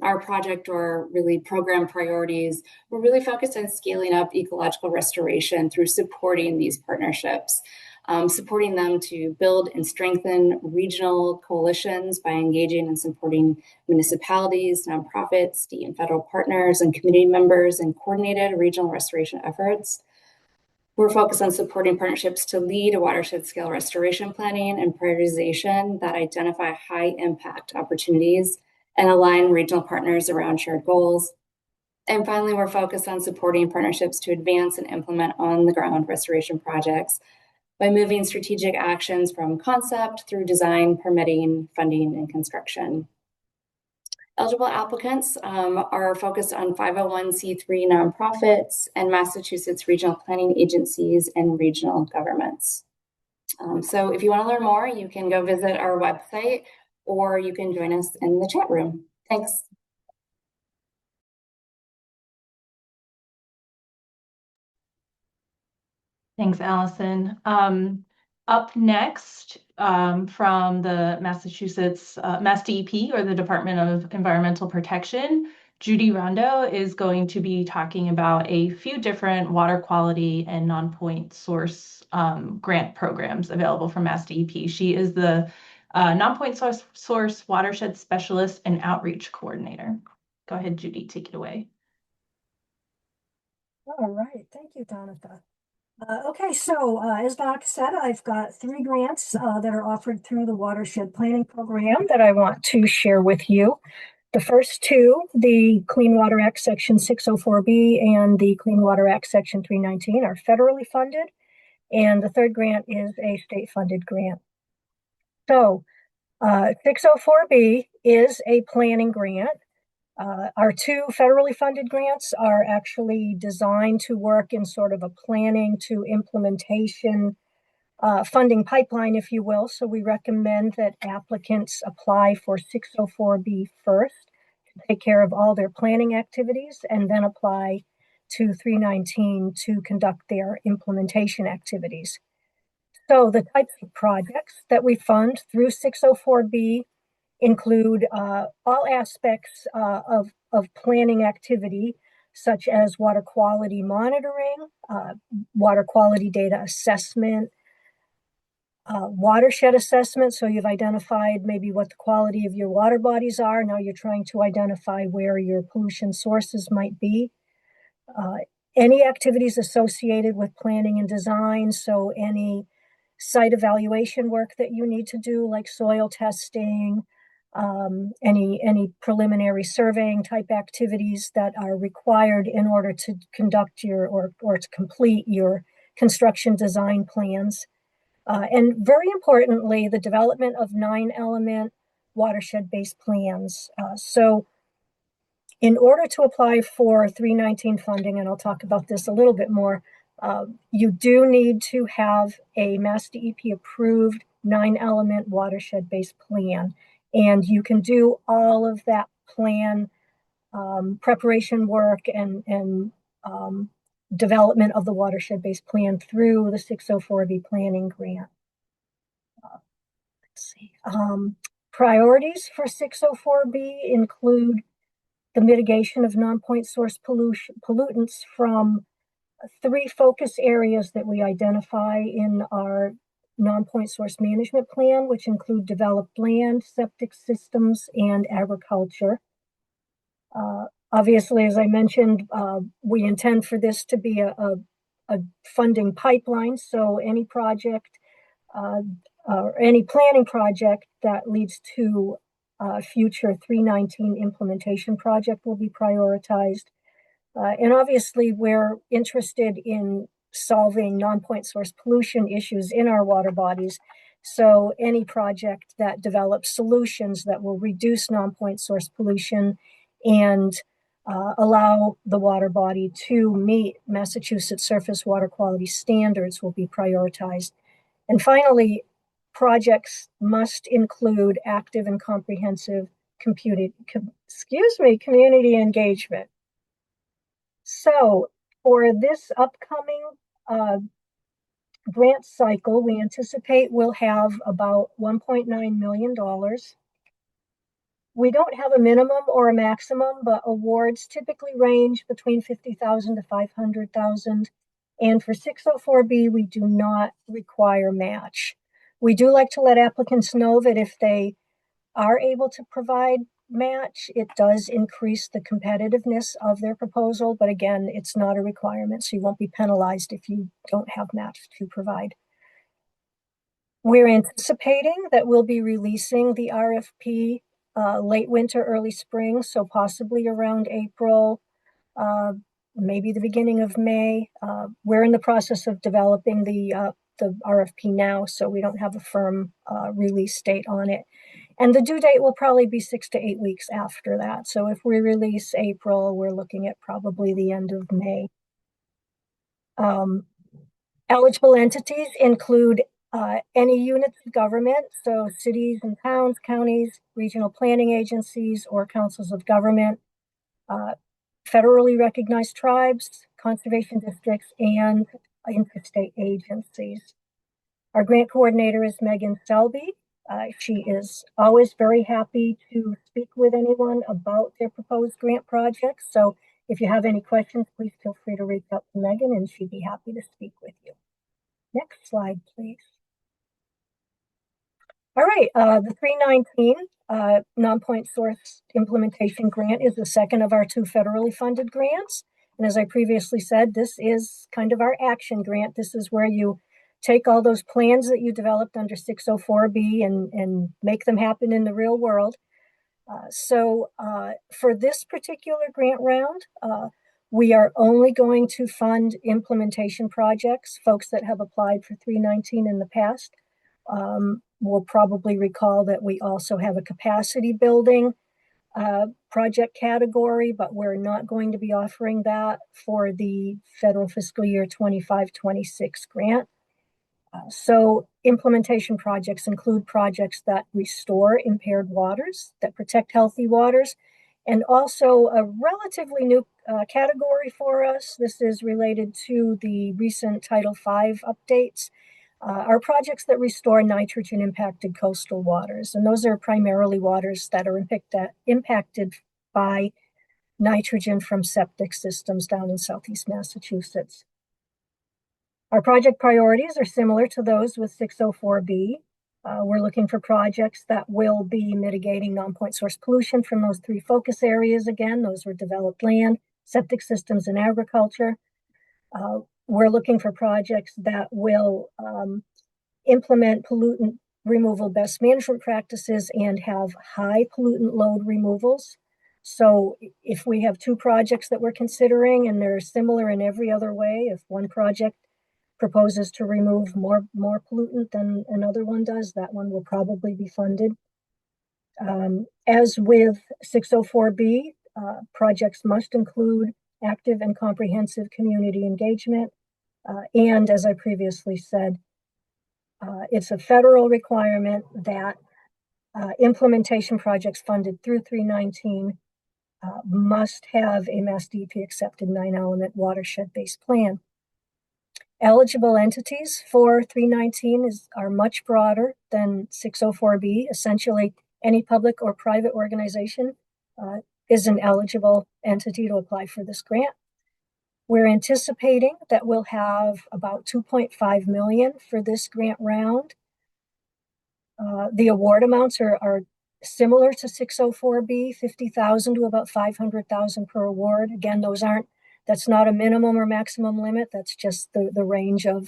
our project or really program priorities, we're really focused on scaling up ecological restoration through supporting these partnerships. Supporting them to build and strengthen regional coalitions by engaging and supporting municipalities, nonprofits, state and federal partners, and community members in coordinated regional restoration efforts. We're focused on supporting partnerships to lead a watershed scale restoration planning and prioritization that identify high impact opportunities and align regional partners around shared goals. And finally, we're focused on supporting partnerships to advance and implement on the ground restoration projects by moving strategic actions from concept through design, permitting, funding, and construction. Eligible applicants are focused on 501c3 nonprofits and Massachusetts regional planning agencies and regional governments. So if you want to learn more, you can go visit our website or you can join us in the chat room. Thanks. Thanks, Allison. Up next from the Massachusetts Mass DEP, or the Department of Environmental Protection, Judy Rondo is going to be talking about a few different water quality and non-point source grant programs available from Mass DEP. She is the non-point source watershed specialist and outreach coordinator. Go ahead, Judy, take it away. All right, thank you, Donica. Okay, so as Doc said, I've got 3 grants that are offered through the Watershed Planning Program that I want to share with you. The first 2, the Clean Water Act Section 604B and the Clean Water Act Section 319, are federally funded, and the 3rd grant is a state-funded grant. So 604B is a planning grant. Our 2 federally funded grants are actually designed to work in sort of a planning to implementation funding pipeline, if you will. So we recommend that applicants apply for 604B first to take care of all their planning activities and then apply to 319 to conduct their implementation activities. So the types of projects that we fund through 604B include all aspects of planning activity, such as water quality monitoring, water quality data assessment, watershed assessment. So you've identified maybe what the quality of your water bodies are. Now you're trying to identify where your pollution sources might be. Any activities associated with planning and design. So any site evaluation work that you need to do, like soil testing, any preliminary surveying type activities that are required in order to conduct your or to complete your construction design plans. And very importantly, the development of 9-element watershed-based plans. So in order to apply for 319 funding, and I'll talk about this a little bit more, you do need to have a Mass DEP approved 9-element watershed-based plan. And you can do all of that plan preparation work and development of the watershed-based plan through the 604B planning grant. Let's see. Priorities for 604B include the mitigation of non-point source pollutants from three focus areas that we identify in our non-point source management plan, which include developed land, septic systems, and agriculture. Obviously, as I mentioned, we intend for this to be a funding pipeline. So any project or any planning project that leads to a future 319 implementation project will be prioritized. And obviously, we're interested in solving non-point source pollution issues in our water bodies. So any project that develops solutions that will reduce non-point source pollution and allow the water body to meet Massachusetts surface water quality standards will be prioritized. And finally, projects must include active and comprehensive community engagement. So for this upcoming grant cycle, we anticipate we'll have about $1.9 million. We don't have a minimum or a maximum, but awards typically range between $50,000 to $500,000. And for 604B, we do not require match. We do like to let applicants know that if they are able to provide match, it does increase the competitiveness of their proposal. But again, it's not a requirement, so you won't be penalized if you don't have match to provide. We're anticipating that we'll be releasing the RFP late winter, early spring, so possibly around April, maybe the beginning of May. We're in the process of developing the RFP now, so we don't have a firm release date on it. And the due date will probably be 6 to 8 weeks after that. So if we release April, we're looking at probably the end of May. Eligible entities include any units of government, so cities and towns, counties, regional planning agencies, or councils of government, federally recognized tribes, conservation districts, and interstate agencies. Our grant coordinator is Megan Selby. She is always very happy to speak with anyone about their proposed grant projects. So if you have any questions, please feel free to reach out to Megan and she'd be happy to speak with you. Next slide, please. All right, the 319 non-point source implementation grant is the second of our two federally funded grants. And as I previously said, this is kind of our action grant. This is where you take all those plans that you developed under 604B and make them happen in the real world. So for this particular grant round, we are only going to fund implementation projects. Folks that have applied for 319 in the past will probably recall that we also have a capacity building project category, but we're not going to be offering that for the federal fiscal year 25-26 grant. So implementation projects include projects that restore impaired waters, that protect healthy waters, and also a relatively new category for us. This is related to the recent Title V updates. Are projects that restore nitrogen impacted coastal waters. And those are primarily waters that are impacted by nitrogen from septic systems down in Southeast Massachusetts. Our project priorities are similar to those with 604B. We're looking for projects that will be mitigating non-point source pollution from those three focus areas. Again, those were developed land, septic systems, and agriculture. We're looking for projects that will implement pollutant removal best management practices and have high pollutant load removals. So if we have two projects that we're considering and they're similar in every other way, if one project proposes to remove more pollutant than another one does, that one will probably be funded. As with 604B, projects must include active and comprehensive community engagement. And as I previously said, it's a federal requirement that implementation projects funded through 319 must have a Mass DEP accepted 9-element watershed-based plan. Eligible entities for 319 are much broader than 604B. Essentially, any public or private organization is an eligible entity to apply for this grant. We're anticipating that we'll have about 2.5 million for this grant round. The award amounts are similar to 604B, 50,000 to about 500,000 per award. Again, that's not a minimum or maximum limit. That's just the range of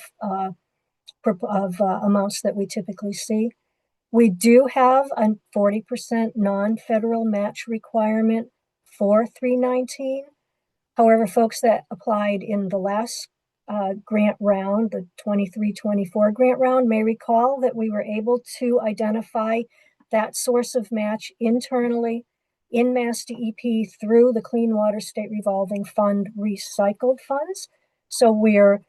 amounts that we typically see. We do have a 40% non-federal match requirement for 319. However, folks that applied in the last grant round, the 23-24 grant round, may recall that we were able to identify that source of match internally in Mass DEP through the Clean Water State Revolving Fund recycled funds. So we're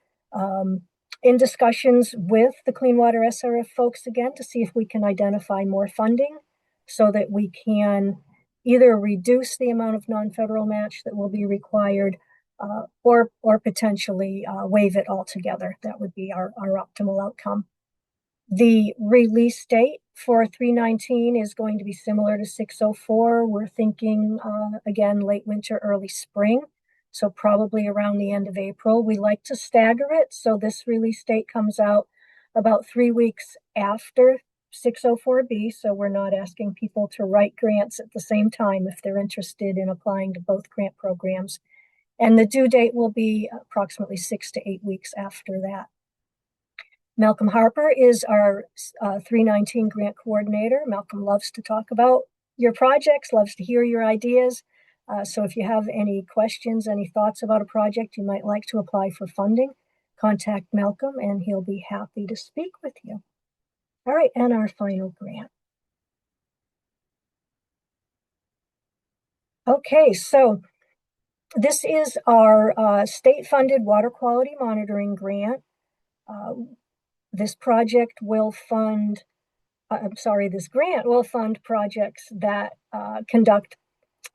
in discussions with the Clean Water SRF folks again to see if we can identify more funding so that we can either reduce the amount of non-federal match that will be required or potentially waive it altogether. That would be our optimal outcome. The release date for 319 is going to be similar to 604. We're thinking, again, late winter, early spring. So probably around the end of April. We like to stagger it. So this release date comes out about 3 weeks after 604B. So we're not asking people to write grants at the same time if they're interested in applying to both grant programs. And the due date will be approximately 6 to 8 weeks after that. Malcolm Harper is our 319 grant coordinator. Malcolm loves to talk about your projects, loves to hear your ideas. So if you have any questions, any thoughts about a project you might like to apply for funding, contact Malcolm and he'll be happy to speak with you. All right, and our final grant. Okay, so this is our state-funded water quality monitoring grant. This project will fund, this grant will fund projects that conduct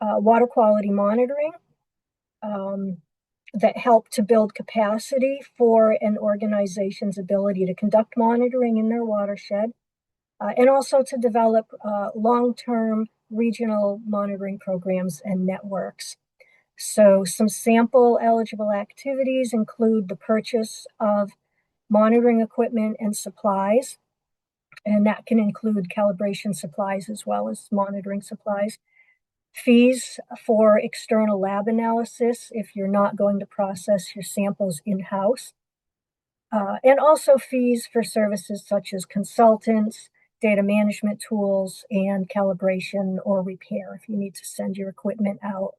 water quality monitoring that help to build capacity for an organization's ability to conduct monitoring in their watershed, and also to develop long-term regional monitoring programs and networks. So some sample eligible activities include the purchase of monitoring equipment and supplies, and that can include calibration supplies as well as monitoring supplies. Fees for external lab analysis if you're not going to process your samples in-house. And also fees for services such as consultants, data management tools, and calibration or repair if you need to send your equipment out.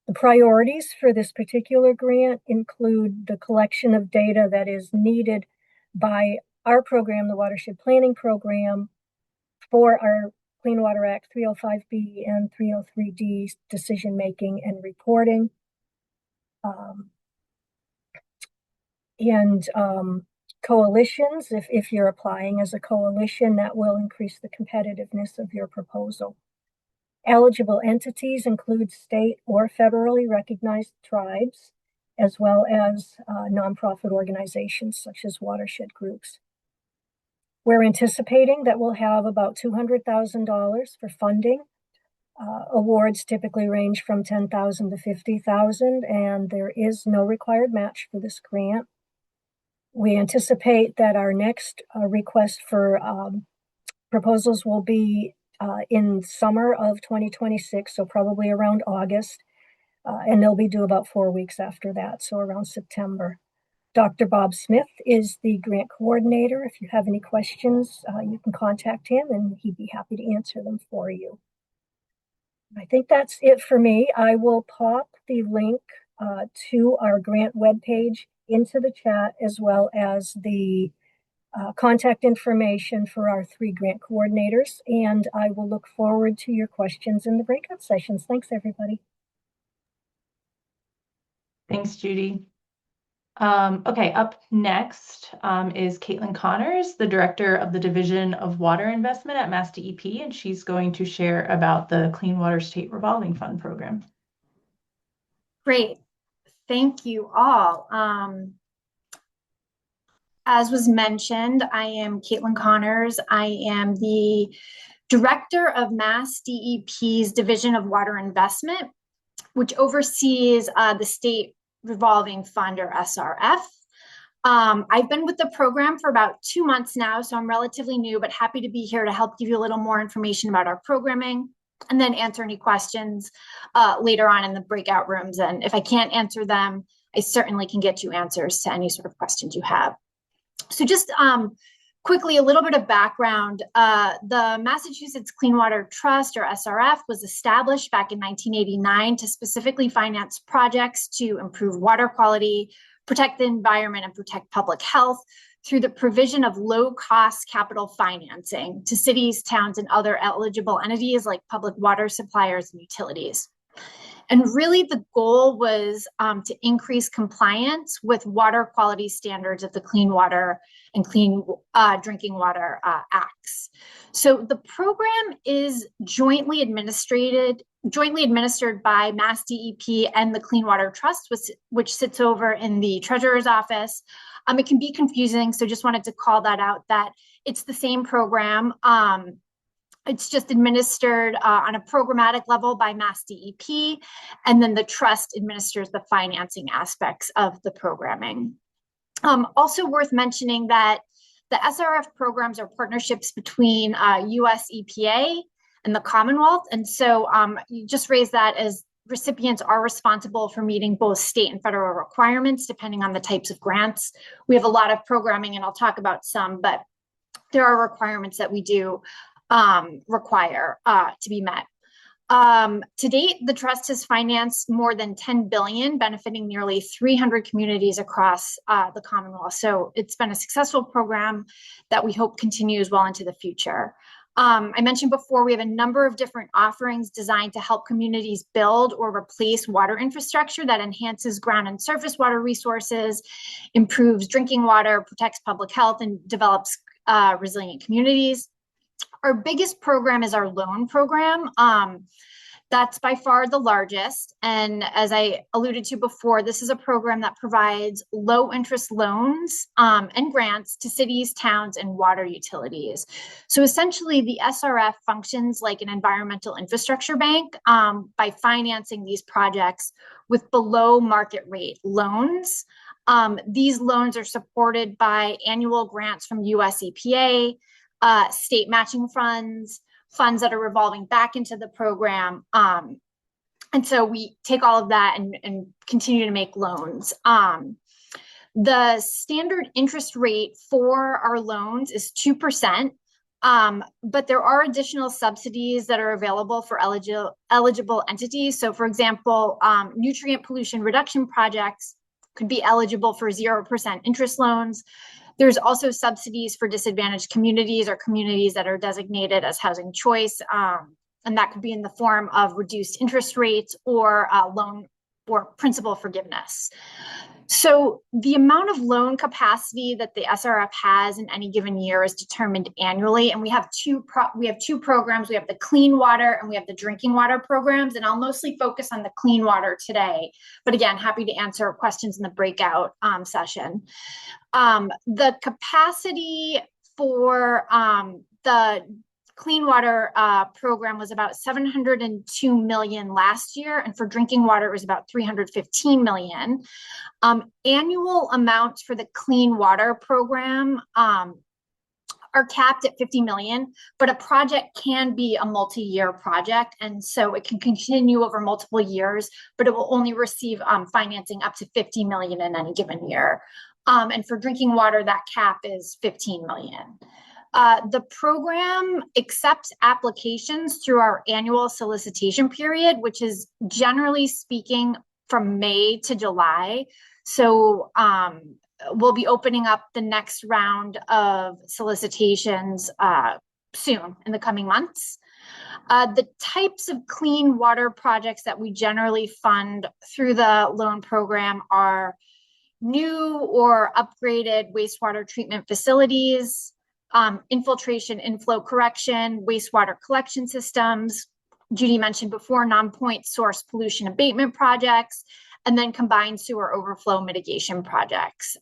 The priorities for this particular grant include the collection of data that is needed by our program, the Watershed Planning Program, for our Clean Water Act 305B and 303D decision making and reporting. Coalitions, if you're applying as a coalition, that will increase the competitiveness of your proposal. Eligible entities include state or federally recognized tribes, as well as nonprofit organizations such as watershed groups. We're anticipating that we'll have about $200,000 for funding. Awards typically range from $10,000 to $50,000, and there is no required match for this grant. We anticipate that our next request for proposals will be in summer of 2026, so probably around August, and they'll be due about 4 weeks after that, so around September. Dr. Bob Smith is the grant coordinator. If you have any questions, you can contact him and he'd be happy to answer them for you. I think that's it for me. I will pop the link to our grant webpage into the chat, as well as the contact information for our 3 grant coordinators, and I will look forward to your questions in the breakout sessions. Thanks, everybody. Thanks, Judy. Okay, up next is Caitlin Connors, the Director of the Division of Water Investment at Mass DEP, and she's going to share about the Clean Water State Revolving Fund program. Great. Thank you all. As was mentioned, I am Caitlin Connors. I am the Director of Mass DEP's Division of Water Investment. which oversees the State Revolving Fund, or SRF. I've been with the program for about 2 months now, so I'm relatively new, but happy to be here to help give you a little more information about our programming and then answer any questions later on in the breakout rooms. And if I can't answer them, I certainly can get you answers to any sort of questions you have. So just quickly, a little bit of background. The Massachusetts Clean Water Trust, or SRF, was established back in 1989 to specifically finance projects to improve water quality, protect the environment, and protect public health through the provision of low-cost capital financing to cities, towns, and other eligible entities like public water suppliers and utilities. And really the goal was to increase compliance with water quality standards of the Clean Water and Clean Drinking Water Acts. So the program is jointly administered by Mass DEP and the Clean Water Trust, which sits over in the Treasurer's office. It can be confusing, so just wanted to call that out, that it's the same program. It's just administered on a programmatic level by Mass DEP, and then the trust administers the financing aspects of the programming. Also worth mentioning that the SRF programs are partnerships between US EPA and the Commonwealth, and so you just raise that as recipients are responsible for meeting both state and federal requirements depending on the types of grants. We have a lot of programming, and I'll talk about some, but there are requirements that we do require to be met. To date, the trust has financed more than $10 billion, benefiting nearly 300 communities across the Commonwealth. So it's been a successful program that we hope continues well into the future. I mentioned before, we have a number of different offerings designed to help communities build or replace water infrastructure that enhances ground and surface water resources, improves drinking water, protects public health, and develops resilient communities. Our biggest program is our loan program. That's by far the largest. And as I alluded to before, this is a program that provides low interest loans and grants to cities, towns, and water utilities. So essentially the SRF functions like an environmental infrastructure bank by financing these projects with below market rate loans. These loans are supported by annual grants from US EPA, state matching funds that are revolving back into the program. And so we take all of that and continue to make loans. The standard interest rate for our loans is 2%, but there are additional subsidies that are available for eligible entities. So for example, nutrient pollution reduction projects could be eligible for 0% interest loans. There's also subsidies for disadvantaged communities or communities that are designated as housing choice, and that could be in the form of reduced interest rates or loan or principal forgiveness. So the amount of loan capacity that the SRF has in any given year is determined annually, and we have two programs. We have the clean water and we have the drinking water programs, and I'll mostly focus on the clean water today. But again, happy to answer questions in the breakout session. The capacity for the clean water program was about 702 million last year, and for drinking water it was about 315 million. Annual amounts for the clean water program are capped at 50 million, but a project can be a multi-year project, and so it can continue over multiple years, but it will only receive financing up to 50 million in any given year. And for drinking water, that cap is 15 million. The program accepts applications through our annual solicitation period, which is generally speaking from May to July. So we'll be opening up the next round of solicitations soon in the coming months. The types of clean water projects that we generally fund through the loan program are new or upgraded wastewater treatment facilities, infiltration, inflow correction, wastewater collection systems. Judy mentioned before, non-point source pollution abatement projects, and then combined sewer overflow mitigation projects.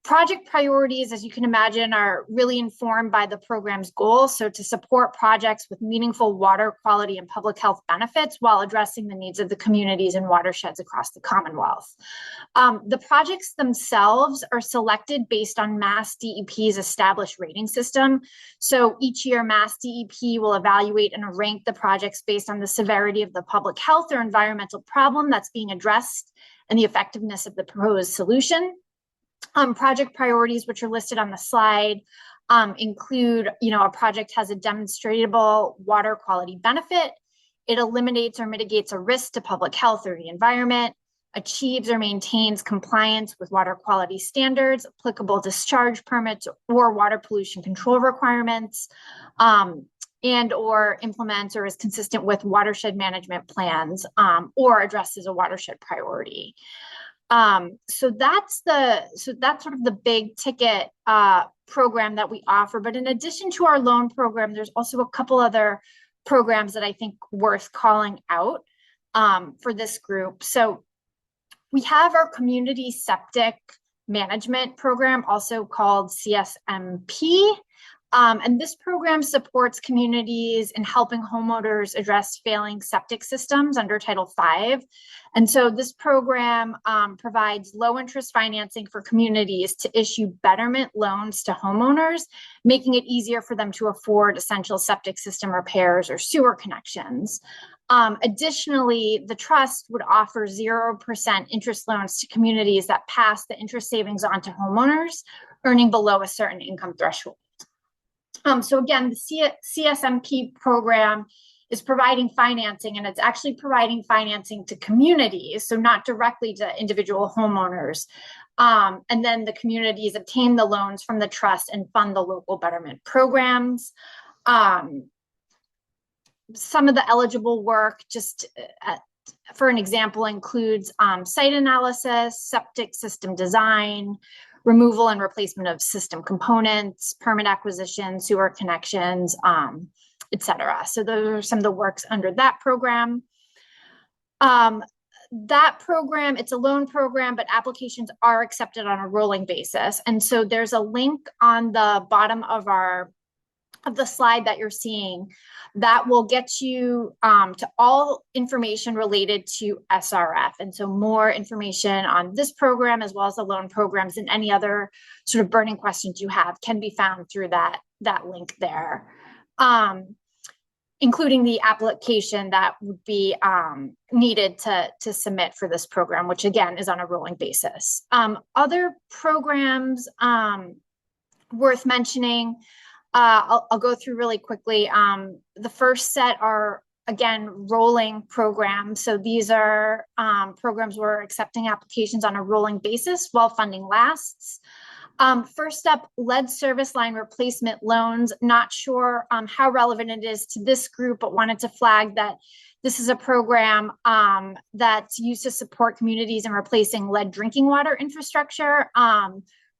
Project priorities, as you can imagine, are really informed by the program's goals. So to support projects with meaningful water quality and public health benefits while addressing the needs of the communities and watersheds across the Commonwealth. The projects themselves are selected based on Mass DEP's established rating system. So each year, Mass DEP will evaluate and rank the projects based on the severity of the public health or environmental problem that's being addressed and the effectiveness of the proposed solution. Project priorities, which are listed on the slide, include, a project has a demonstrable water quality benefit. It eliminates or mitigates a risk to public health or the environment, achieves or maintains compliance with water quality standards, applicable discharge permits or water pollution control requirements, and or implements or is consistent with watershed management plans, or addresses a watershed priority. So that's sort of the big ticket program that we offer. But in addition to our loan program, there's also a couple other programs that I think worth calling out for this group. So we have our community septic management program, also called CSMP. And this program supports communities in helping homeowners address failing septic systems under Title V. And so this program provides low interest financing for communities to issue betterment loans to homeowners, making it easier for them to afford essential septic system repairs or sewer connections. Additionally, the trust would offer 0% interest loans to communities that pass the interest savings on to homeowners earning below a certain income threshold. So again, the CSMP program is providing financing, and it's actually providing financing to communities, so not directly to individual homeowners. And then the communities obtain the loans from the trust and fund the local betterment programs. Some of the eligible work, just for an example, includes site analysis, septic system design, removal and replacement of system components, permit acquisition, sewer connections, et cetera. So those are some of the works under that program. That program, it's a loan program, but applications are accepted on a rolling basis. And so there's a link on the bottom of the slide that you're seeing that will get you to all information related to SRF. And so more information on this program, as well as the loan programs and any other sort of burning questions you have, can be found through that link there, including the application that would be needed to submit for this program, which again is on a rolling basis. Other programs worth mentioning, I'll go through really quickly. The first set are, again, rolling programs. So these are programs where we're accepting applications on a rolling basis while funding lasts. First up, lead service line replacement loans. Not sure how relevant it is to this group, but wanted to flag that this is a program that's used to support communities in replacing lead drinking water infrastructure.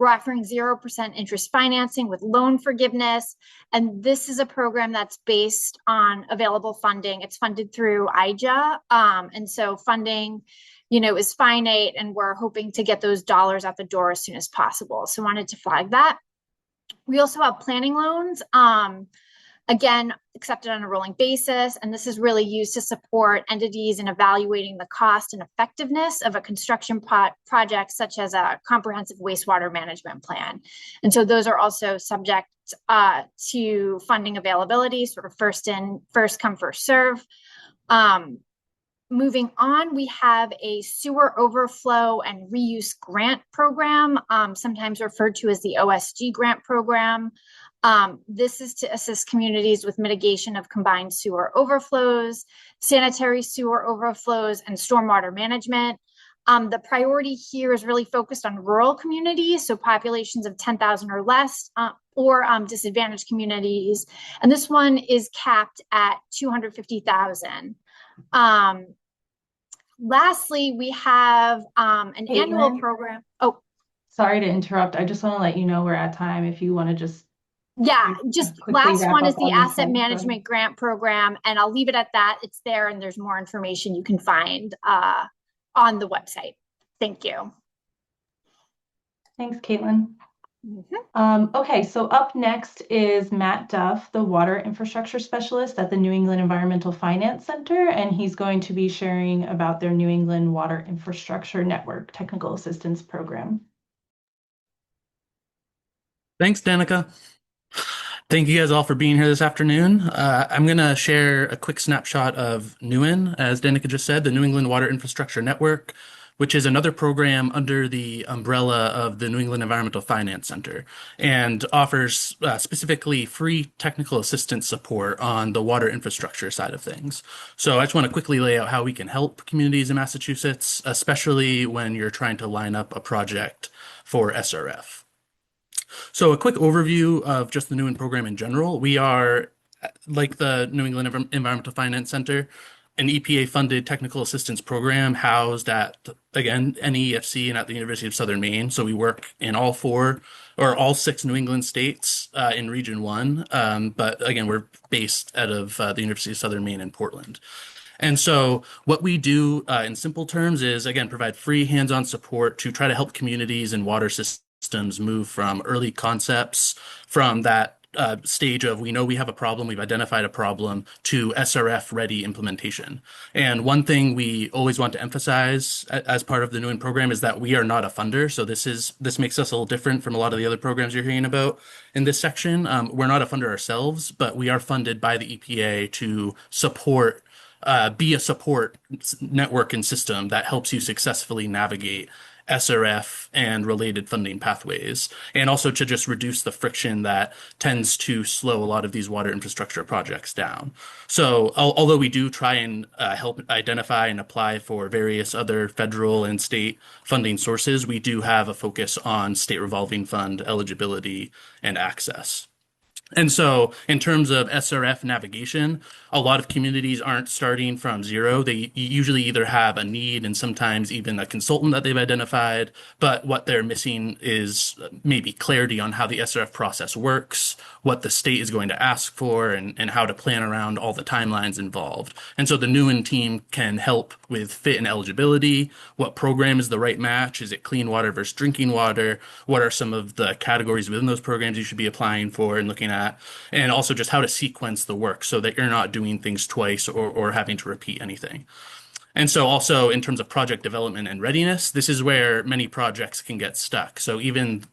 We're offering 0% interest financing with loan forgiveness. And this is a program that's based on available funding. It's funded through IJA. And so funding, is finite, and we're hoping to get those dollars out the door as soon as possible. So wanted to flag that. We also have planning loans. Again, accepted on a rolling basis, and this is really used to support entities in evaluating the cost and effectiveness of a construction project, such as a comprehensive wastewater management plan. And so those are also subject to funding availability, sort of first come, first serve. Moving on, we have a sewer overflow and reuse grant program, sometimes referred to as the OSG grant program. This is to assist communities with mitigation of combined sewer overflows, sanitary sewer overflows, and stormwater management. The priority here is really focused on rural communities, so populations of 10,000 or less, or disadvantaged communities. And this one is capped at 250,000. Lastly, we have an annual program. Oh, sorry to interrupt. I just want to let you know we're at time. If you want to just last one is the asset management grant program, and I'll leave it at that. It's there, and there's more information you can find on the website. Thank you. Thanks, Caitlin. Mhm. Okay, so up next is Matt Duff, the Water Infrastructure Specialist at the New England Environmental Finance Center, and he's going to be sharing about their New England Water Infrastructure Network Technical Assistance Program. Thanks, Danica. Thank you guys all for being here this afternoon. I'm going to share a quick snapshot of NEWIN, as Danica just said, the New England Water Infrastructure Network, which is another program under the umbrella of the New England Environmental Finance Center and offers specifically free technical assistance support on the water infrastructure side of things. So I just want to quickly lay out how we can help communities in Massachusetts, especially when you're trying to line up a project for SRF. So a quick overview of just the NEWIN program in general. We are, like the New England Environmental Finance Center, an EPA-funded technical assistance program housed at, again, NEEFC and at the University of Southern Maine. So we work in all six New England states in Region 1. But again, we're based out of the University of Southern Maine in Portland. And so what we do in simple terms is, again, provide free hands-on support to try to help communities and water systems move from early concepts, from that stage of we know we have a problem, we've identified a problem, to SRF ready implementation. And one thing we always want to emphasize as part of the NEWIN program is that we are not a funder. So this makes us a little different from a lot of the other programs you're hearing about in this section. We're not a funder ourselves, but we are funded by the EPA to support be a support network and system that helps you successfully navigate SRF and related funding pathways, and also to just reduce the friction that tends to slow a lot of these water infrastructure projects down. So although we do try and help identify and apply for various other federal and state funding sources, we do have a focus on state revolving fund eligibility and access. And so in terms of SRF navigation, a lot of communities aren't starting from zero. They usually either have a need and sometimes even a consultant that they've identified, but what they're missing is maybe clarity on how the SRF process works, what the state is going to ask for, and how to plan around all the timelines involved. And so the NEWIN team can help with fit and eligibility. What program is the right match? Is it clean water versus drinking water? What are some of the categories within those programs you should be applying for and looking at? And also just how to sequence the work so that you're not doing things twice or having to repeat anything. And so also in terms of project development and readiness, this is where many projects can get stuck. So even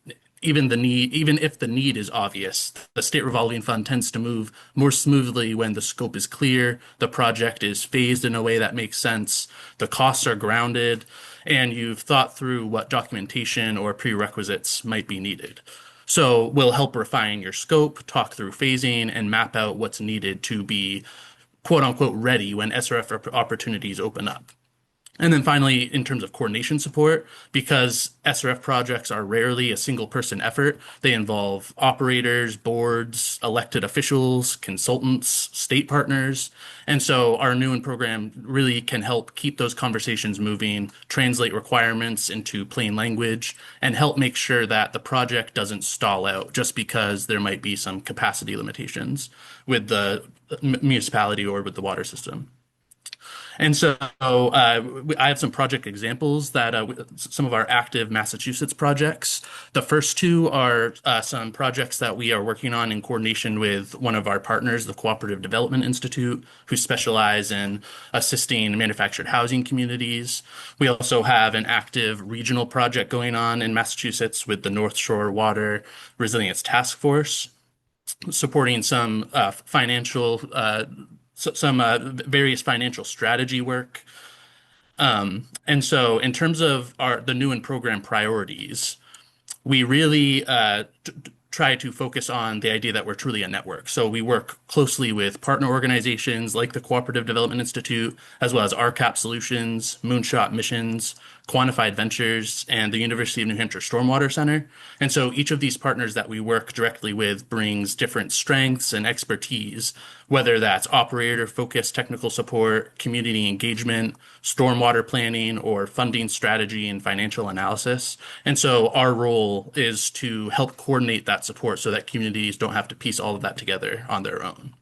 if the need is obvious, the state revolving fund tends to move more smoothly when the scope is clear, the project is phased in a way that makes sense, the costs are grounded, and you've thought through what documentation or prerequisites might be needed. So we'll help refine your scope, talk through phasing, and map out what's needed to be quote unquote ready when SRF opportunities open up. And then finally, in terms of coordination support, because SRF projects are rarely a single person effort, they involve operators, boards, elected officials, consultants, state partners. And so our NEWIN program really can help keep those conversations moving, translate requirements into plain language, and help make sure that the project doesn't stall out just because there might be some capacity limitations with the municipality or with the water system. And so I have some project examples that some of our active Massachusetts projects. The first two are some projects that we are working on in coordination with one of our partners, the Cooperative Development Institute, who specialize in assisting manufactured housing communities. We also have an active regional project going on in Massachusetts with the North Shore Water Resilience Task Force, supporting some various financial strategy work. And so in terms of the NEWIN program priorities, we really try to focus on the idea that we're truly a network. So we work closely with partner organizations like the Cooperative Development Institute, as well as RCAP Solutions, Moonshot Missions, Quantified Ventures, and the University of New Hampshire Stormwater Center. And so each of these partners that we work directly with brings different strengths and expertise, whether that's operator-focused technical support, community engagement, stormwater planning, or funding strategy and financial analysis. And so our role is to help coordinate that support so that communities don't have to piece all of that together on their own.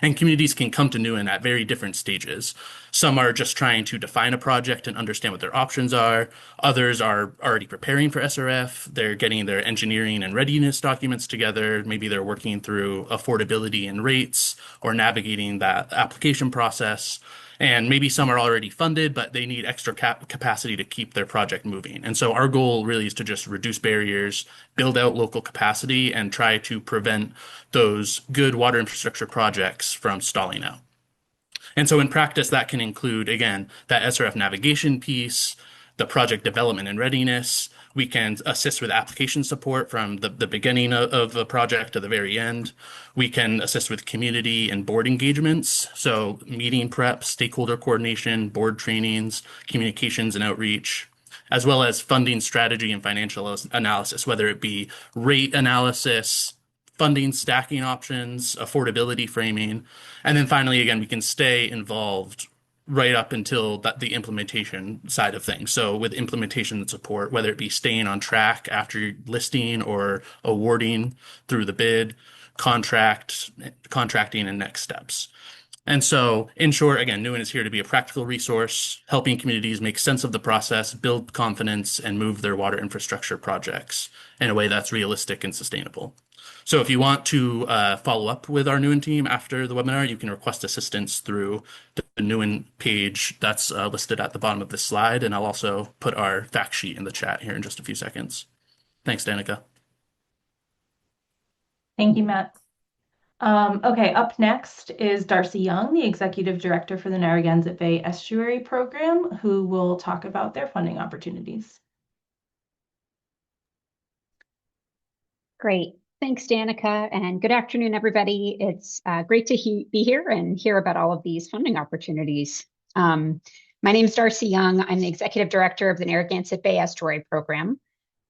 And communities can come to NEWIN at very different stages. Some are just trying to define a project and understand what their options are. Others are already preparing for SRF. They're getting their engineering and readiness documents together. Maybe they're working through affordability and rates or navigating that application process. And maybe some are already funded, but they need extra capacity to keep their project moving. And so our goal really is to just reduce barriers, build out local capacity, and try to prevent those good water infrastructure projects from stalling out. And so in practice, that can include, again, that SRF navigation piece, the project development and readiness. We can assist with application support from the beginning of a project to the very end. We can assist with community and board engagements. So meeting prep, stakeholder coordination, board trainings, communications and outreach, as well as funding strategy and financial analysis, whether it be rate analysis, funding stacking options, affordability framing. And then finally, again, we can stay involved right up until the implementation side of things. So with implementation and support, whether it be staying on track after listing or awarding through the bid, contracting, and next steps. And so, in short, again, NEWIN is here to be a practical resource, helping communities make sense of the process, build confidence, and move their water infrastructure projects in a way that's realistic and sustainable. So if you want to follow up with our NEWIN team after the webinar, you can request assistance through the NEWIN page that's listed at the bottom of this slide. And I'll also put our fact sheet in the chat here in just a few seconds. Thanks, Danica. Thank you, Matt. Okay, up next is Darcy Young, the Executive Director for the Narragansett Bay Estuary Program, who will talk about their funding opportunities. Great. Thanks, Danica, and good afternoon, everybody. It's great to be here and hear about all of these funding opportunities. My name is Darcy Young. I'm the Executive Director of the Narragansett Bay Estuary Program.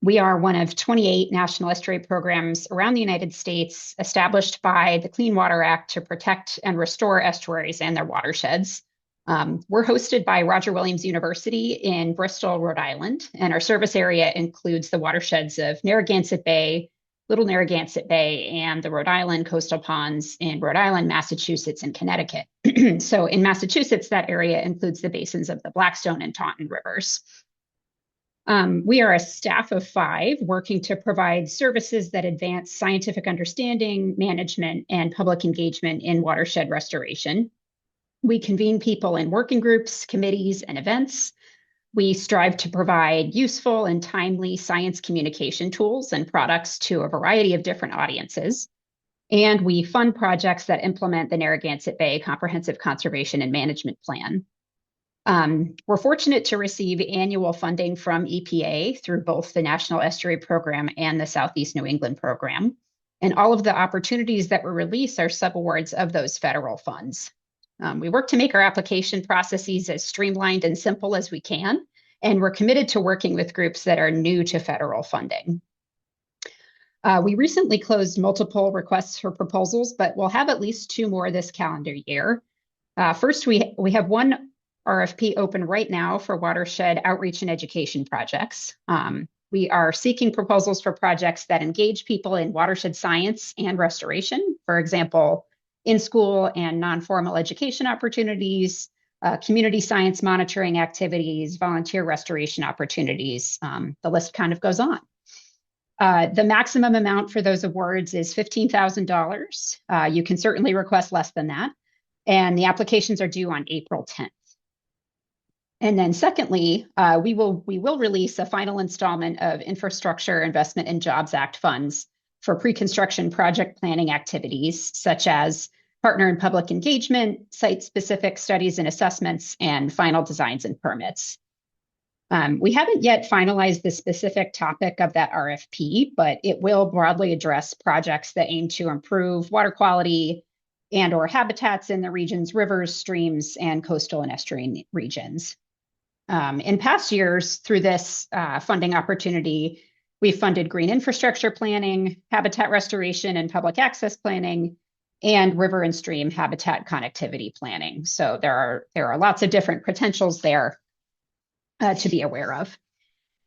We are one of 28 national estuary programs around the United States established by the Clean Water Act to protect and restore estuaries and their watersheds. We're hosted by Roger Williams University in Bristol, Rhode Island, and our service area includes the watersheds of Narragansett Bay, Little Narragansett Bay, and the Rhode Island coastal ponds in Rhode Island, Massachusetts, and Connecticut. So in Massachusetts, that area includes the basins of the Blackstone and Taunton rivers. We are a staff of 5 working to provide services that advance scientific understanding, management, and public engagement in watershed restoration. We convene people in working groups, committees, and events. We strive to provide useful and timely science communication tools and products to a variety of different audiences. And we fund projects that implement the Narragansett Bay Comprehensive Conservation and Management Plan. We're fortunate to receive annual funding from EPA through both the National Estuary Program and the Southeast New England Program. And all of the opportunities that we release are subawards of those federal funds. We work to make our application processes as streamlined and simple as we can, and we're committed to working with groups that are new to federal funding. We recently closed multiple requests for proposals, but we'll have at least 2 more this calendar year. First, we have one RFP open right now for watershed outreach and education projects. We are seeking proposals for projects that engage people in watershed science and restoration, for example, in-school and non-formal education opportunities, community science monitoring activities, volunteer restoration opportunities. The list kind of goes on. The maximum amount for those awards is $15,000. You can certainly request less than that. And the applications are due on April 10th. And then secondly, we will release a final installment of Infrastructure Investment and Jobs Act funds for pre-construction project planning activities, such as partner and public engagement, site-specific studies and assessments, and final designs and permits. We haven't yet finalized the specific topic of that RFP, but it will broadly address projects that aim to improve water quality and/or habitats in the region's rivers, streams, and coastal and estuarine regions. In past years, through this funding opportunity, we've funded green infrastructure planning, habitat restoration and public access planning, and river and stream habitat connectivity planning. So there are lots of different potentials there to be aware of.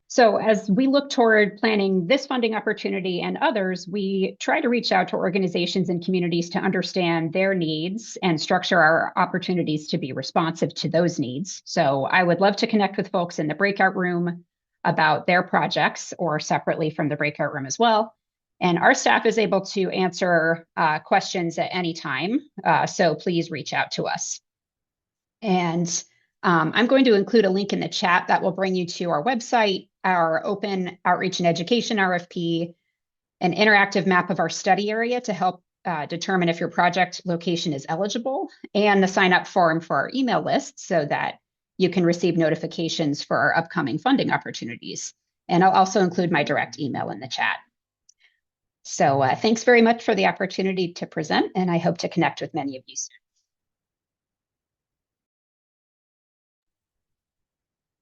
So as we look toward planning this funding opportunity and others, we try to reach out to organizations and communities to understand their needs and structure our opportunities to be responsive to those needs. So I would love to connect with folks in the breakout room about their projects or separately from the breakout room as well. And our staff is able to answer questions at any time. So please reach out to us. And I'm going to include a link in the chat that will bring you to our website, our open outreach and education RFP, an interactive map of our study area to help determine if your project location is eligible, and the sign up form for our email list so that you can receive notifications for our upcoming funding opportunities. And I'll also include my direct email in the chat. So thanks very much for the opportunity to present, and I hope to connect with many of you soon.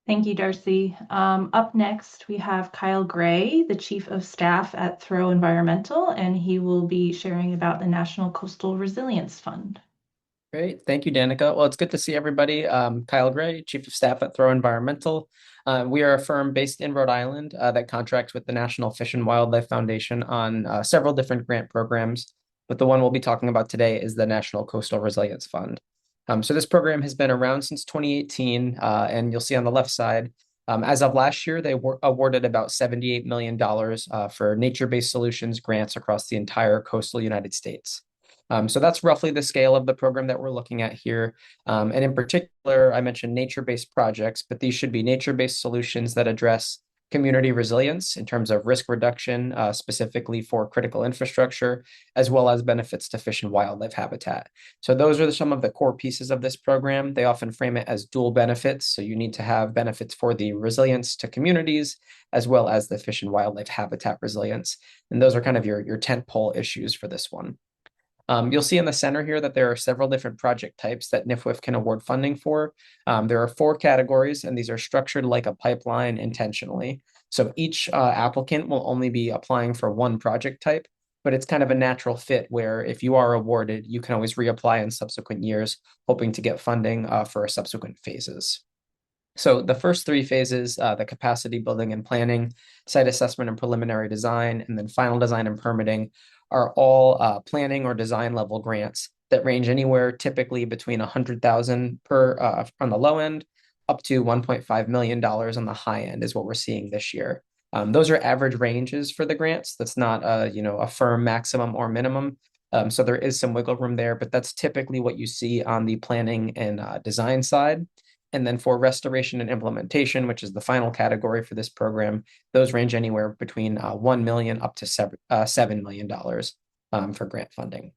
Thank you, Darcy. Up next, we have Kyle Gray, the Chief of Staff at Throw Environmental, and he will be sharing about the National Coastal Resilience Fund. Great. Thank you, Danica. Well, it's good to see everybody. Kyle Gray, Chief of Staff at Throw Environmental. We are a firm based in Rhode Island that contracts with the National Fish and Wildlife Foundation on several different grant programs, but the one we'll be talking about today is the National Coastal Resilience Fund. So this program has been around since 2018, and you'll see on the left side, as of last year, they were awarded about $78 million for nature-based solutions grants across the entire coastal United States. So that's roughly the scale of the program that we're looking at here. And in particular, I mentioned nature-based projects, but these should be nature-based solutions that address community resilience in terms of risk reduction, specifically for critical infrastructure, as well as benefits to fish and wildlife habitat. So those are some of the core pieces of this program. They often frame it as dual benefits. So you need to have benefits for the resilience to communities, as well as the fish and wildlife habitat resilience. And those are kind of your tentpole issues for this one. You'll see in the center here that there are several different project types that NIFWF can award funding for. There are 4 categories, and these are structured like a pipeline intentionally. So each applicant will only be applying for one project type, but it's kind of a natural fit where if you are awarded, you can always reapply in subsequent years, hoping to get funding for subsequent phases. So the first 3 phases, the capacity building and planning, site assessment and preliminary design, and then final design and permitting, are all planning or design level grants that range anywhere typically between $100,000 per on the low end up to $1.5 million on the high end is what we're seeing this year. Those are average ranges for the grants. That's not a firm maximum or minimum. So there is some wiggle room there, but that's typically what you see on the planning and design side. And then for restoration and implementation, which is the final category for this program, those range anywhere between $1 million up to $7 million for grant funding.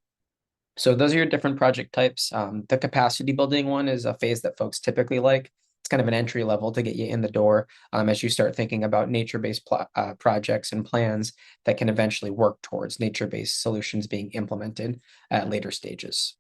So those are your different project types. The capacity building one is a phase that folks typically like. It's kind of an entry level to get you in the door as you start thinking about nature-based projects and plans that can eventually work towards nature-based solutions being implemented at later stages.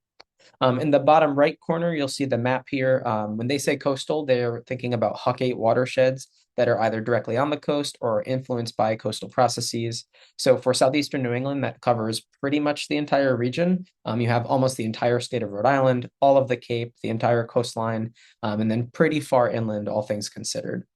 In the bottom right corner, you'll see the map here. When they say coastal, they're thinking about Huck 8 watersheds that are either directly on the coast or influenced by coastal processes. So for southeastern New England, that covers pretty much the entire region. You have almost the entire state of Rhode Island, all of the Cape, the entire coastline, and then pretty far inland, all things considered.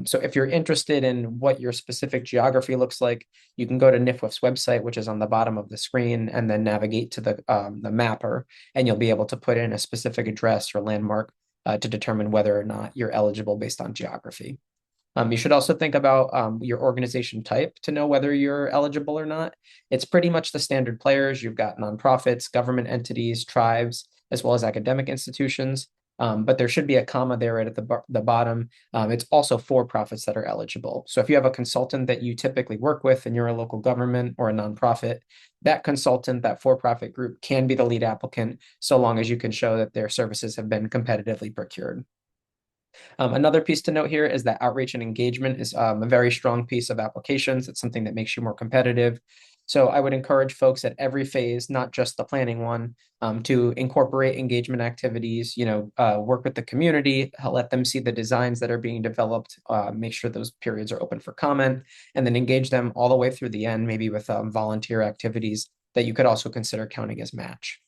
So if you're interested in what your specific geography looks like, you can go to NIFWF's website, which is on the bottom of the screen, and then navigate to the mapper, and you'll be able to put in a specific address or landmark to determine whether or not you're eligible based on geography. You should also think about your organization type to know whether you're eligible or not. It's pretty much the standard players. You've got nonprofits, government entities, tribes, as well as academic institutions. But there should be a comma there right at the bottom. It's also for-profits that are eligible. So if you have a consultant that you typically work with and you're a local government or a nonprofit, that consultant, that for-profit group can be the lead applicant so long as you can show that their services have been competitively procured. Another piece to note here is that outreach and engagement is a very strong piece of applications. It's something that makes you more competitive. So I would encourage folks at every phase, not just the planning one, to incorporate engagement activities, work with the community, let them see the designs that are being developed, make sure those periods are open for comment, and then engage them all the way through the end, maybe with volunteer activities that you could also consider counting as match.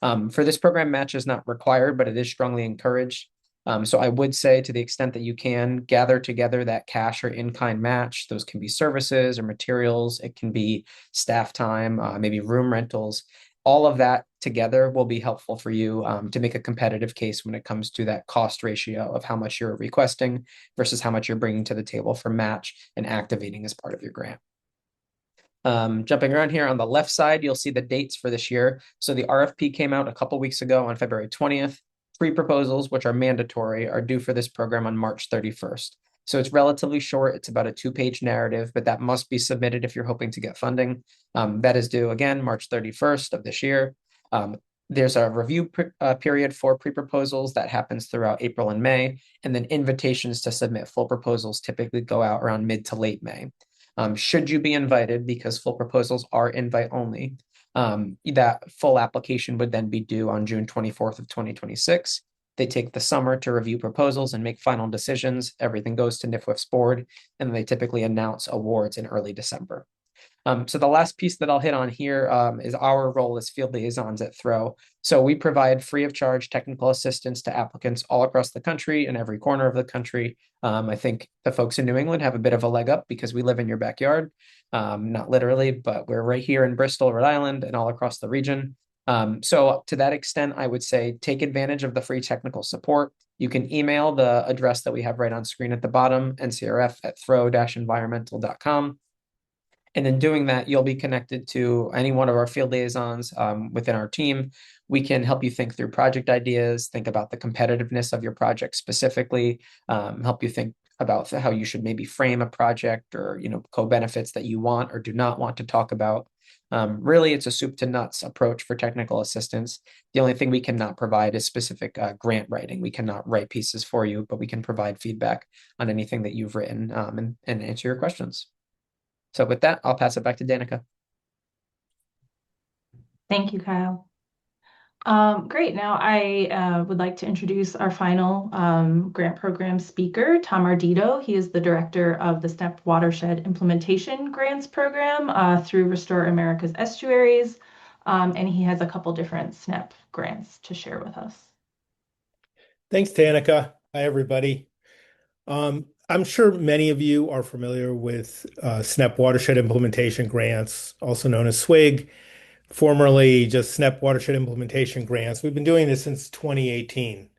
For this program, match is not required, but it is strongly encouraged. So I would say, to the extent that you can, gather together that cash or in-kind match. Those can be services or materials. It can be staff time, maybe room rentals. All of that together will be helpful for you to make a competitive case when it comes to that cost ratio of how much you're requesting versus how much you're bringing to the table for match and activating as part of your grant. Jumping around here on the left side, you'll see the dates for this year. So the RFP came out a couple weeks ago on February 20th. Pre-proposals, which are mandatory, are due for this program on March 31st. So it's relatively short. It's about a 2-page narrative, but that must be submitted if you're hoping to get funding. That is due again March 31st of this year. There's a review period for pre-proposals that happens throughout April and May, and then invitations to submit full proposals typically go out around mid to late May. Should you be invited, because full proposals are invite only, that full application would then be due on June 24th of 2026. They take the summer to review proposals and make final decisions. Everything goes to NIFWIF's board, and they typically announce awards in early December. So the last piece that I'll hit on here is our role as field liaisons at Throw. So we provide free of charge technical assistance to applicants all across the country and every corner of the country. I think the folks in New England have a bit of a leg up because we live in your backyard. Not literally, but we're right here in Bristol, Rhode Island, and all across the region. So to that extent, I would say take advantage of the free technical support. You can email the address that we have right on screen at the bottom, ncrf@throw-environmental.com. And in doing that, you'll be connected to any one of our field liaisons within our team. We can help you think through project ideas, think about the competitiveness of your project specifically, help you think about how you should maybe frame a project, or co-benefits that you want or do not want to talk about. Really, it's a soup to nuts approach for technical assistance. The only thing we cannot provide is specific grant writing. We cannot write pieces for you, but we can provide feedback on anything that you've written and answer your questions. So with that, I'll pass it back to Danica. Thank you, Kyle. Great. Now I would like to introduce our final grant program speaker, Tom Ardito. He is the director of the SNEP Watershed Implementation Grants Program through Restore America's Estuaries, and he has a couple different SNEP grants to share with us. Thanks, Danica. Hi, everybody. I'm sure many of you are familiar with SNEP Watershed Implementation Grants, also known as SWIG, formerly just SNEP Watershed Implementation Grants. We've been doing this since 2018.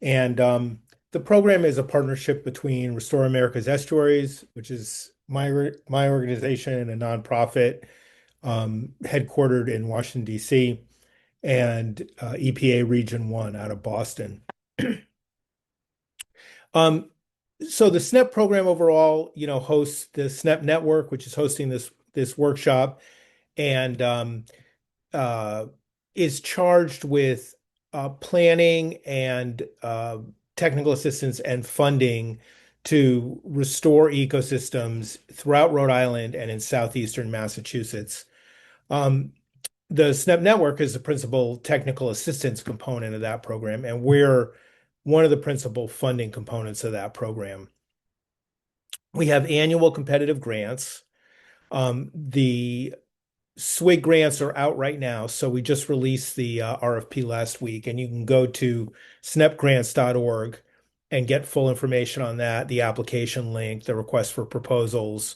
And the program is a partnership between Restore America's Estuaries, which is my organization, a nonprofit headquartered in Washington, D.C., and EPA Region 1 out of Boston. So the SNEP program overall, hosts the SNEP network, which is hosting this workshop, and is charged with planning and technical assistance and funding to restore ecosystems throughout Rhode Island and in southeastern Massachusetts. The SNEP network is the principal technical assistance component of that program, and we're one of the principal funding components of that program. We have annual competitive grants. The SWIG grants are out right now, so we just released the RFP last week, and you can go to snepgrants.org and get full information on that, the application link, the request for proposals.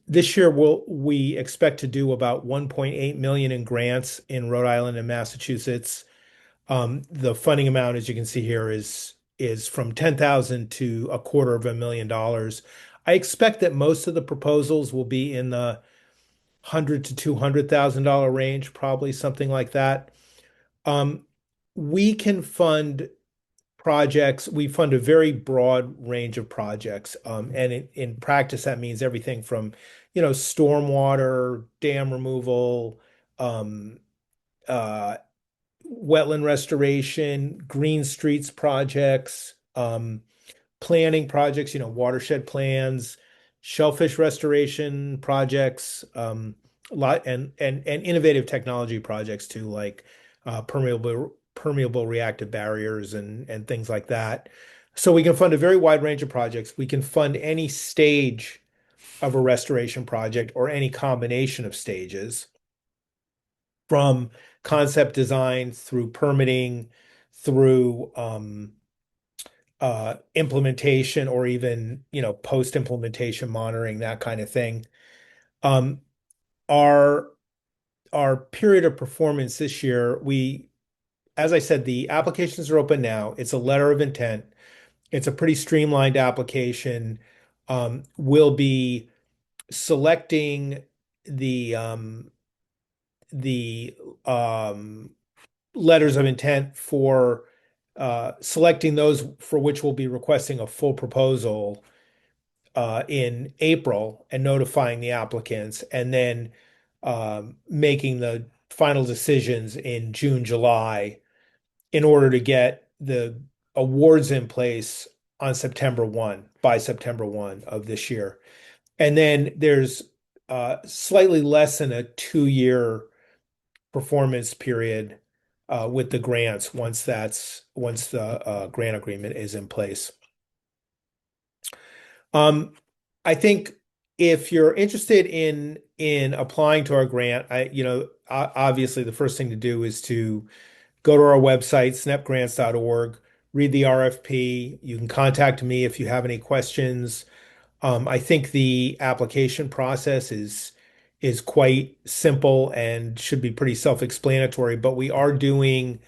This year, we expect to do about 1.8 million in grants in Rhode Island and Massachusetts. The funding amount, as you can see here, is from $10,000 to $250,000. I expect that most of the proposals will be in the $100,000 to $200,000 range, probably something like that. We can fund projects. We fund a very broad range of projects, and in practice, that means everything from, stormwater, dam removal, wetland restoration, green streets projects, planning projects, watershed plans, shellfish restoration projects, lot and innovative technology projects too, like permeable reactive barriers and things like that. So we can fund a very wide range of projects. We can fund any stage of a restoration project or any combination of stages, from concept design through permitting, through implementation or even, post-implementation monitoring, that kind of thing. Um, our our period of performance this year, as I said, the applications are open now. It's a letter of intent. It's a pretty streamlined application. We'll be selecting the letters of intent for selecting those for which we'll be requesting a full proposal in April and notifying the applicants, and then making the final decisions in June, July, in order to get the awards in place on by September 1 of this year. And then there's slightly less than a 2-year performance period with the grants once the grant agreement is in place. I think if you're interested in applying to our grant, obviously the first thing to do is to go to our website, snepgrants.org, read the RFP. You can contact me if you have any questions. I think the application process is quite simple and should be pretty self-explanatory, but we are doing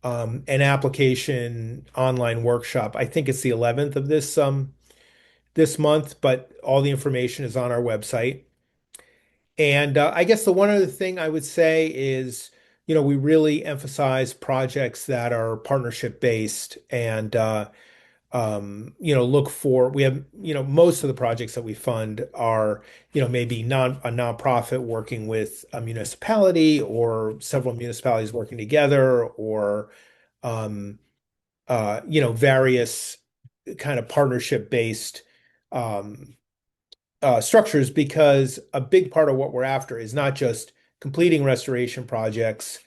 an application online workshop. I think it's the 11th of this month, but all the information is on our website. And I guess the one other thing I would say is, we really emphasize projects that are partnership based and we have, most of the projects that we fund are, maybe a nonprofit working with a municipality or several municipalities working together, or various kind of partnership based structures, because a big part of what we're after is not just completing restoration projects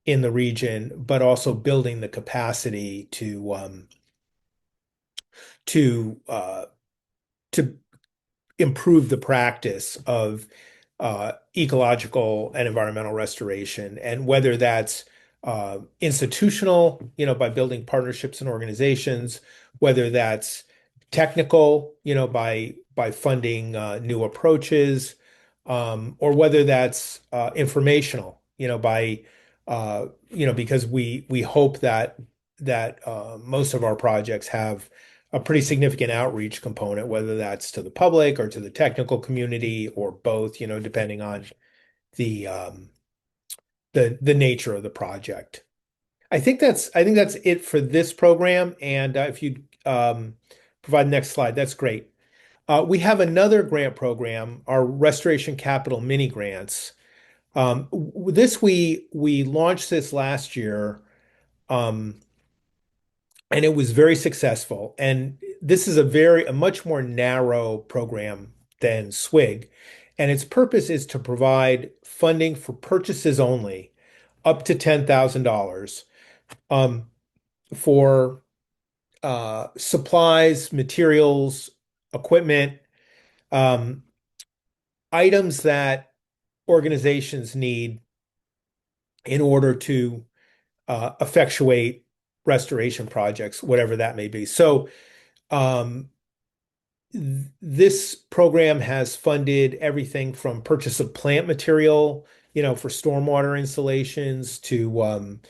in the region, but also building the capacity to improve the practice of ecological and environmental restoration, and whether that's institutional, by building partnerships and organizations, whether that's technical, by funding new approaches, or whether that's informational, because we hope that most of our projects have a pretty significant outreach component, whether that's to the public or to the technical community or both, depending on the nature of the project. I think that's it for this program. And if you provide the next slide, that's great. We have another grant program, our Restoration Capital mini grants. We launched this last year. And it was very successful. And this is a much more narrow program than SWIG. And its purpose is to provide funding for purchases only, up to $10,000, for supplies, materials, equipment, items that organizations need in order to effectuate restoration projects, whatever that may be. So this program has funded everything from purchase of plant material, for stormwater installations, to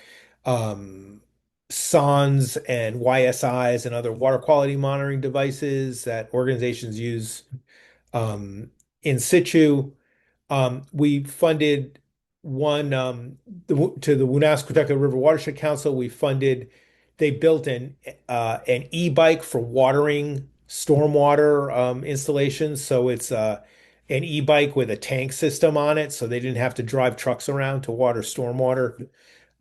SONs and YSIs and other water quality monitoring devices that organizations use in situ. We funded one to the Woonasquatucket River Watershed Council. They built an e-bike for watering stormwater installations. So it's an e-bike with a tank system on it, so they didn't have to drive trucks around to water stormwater.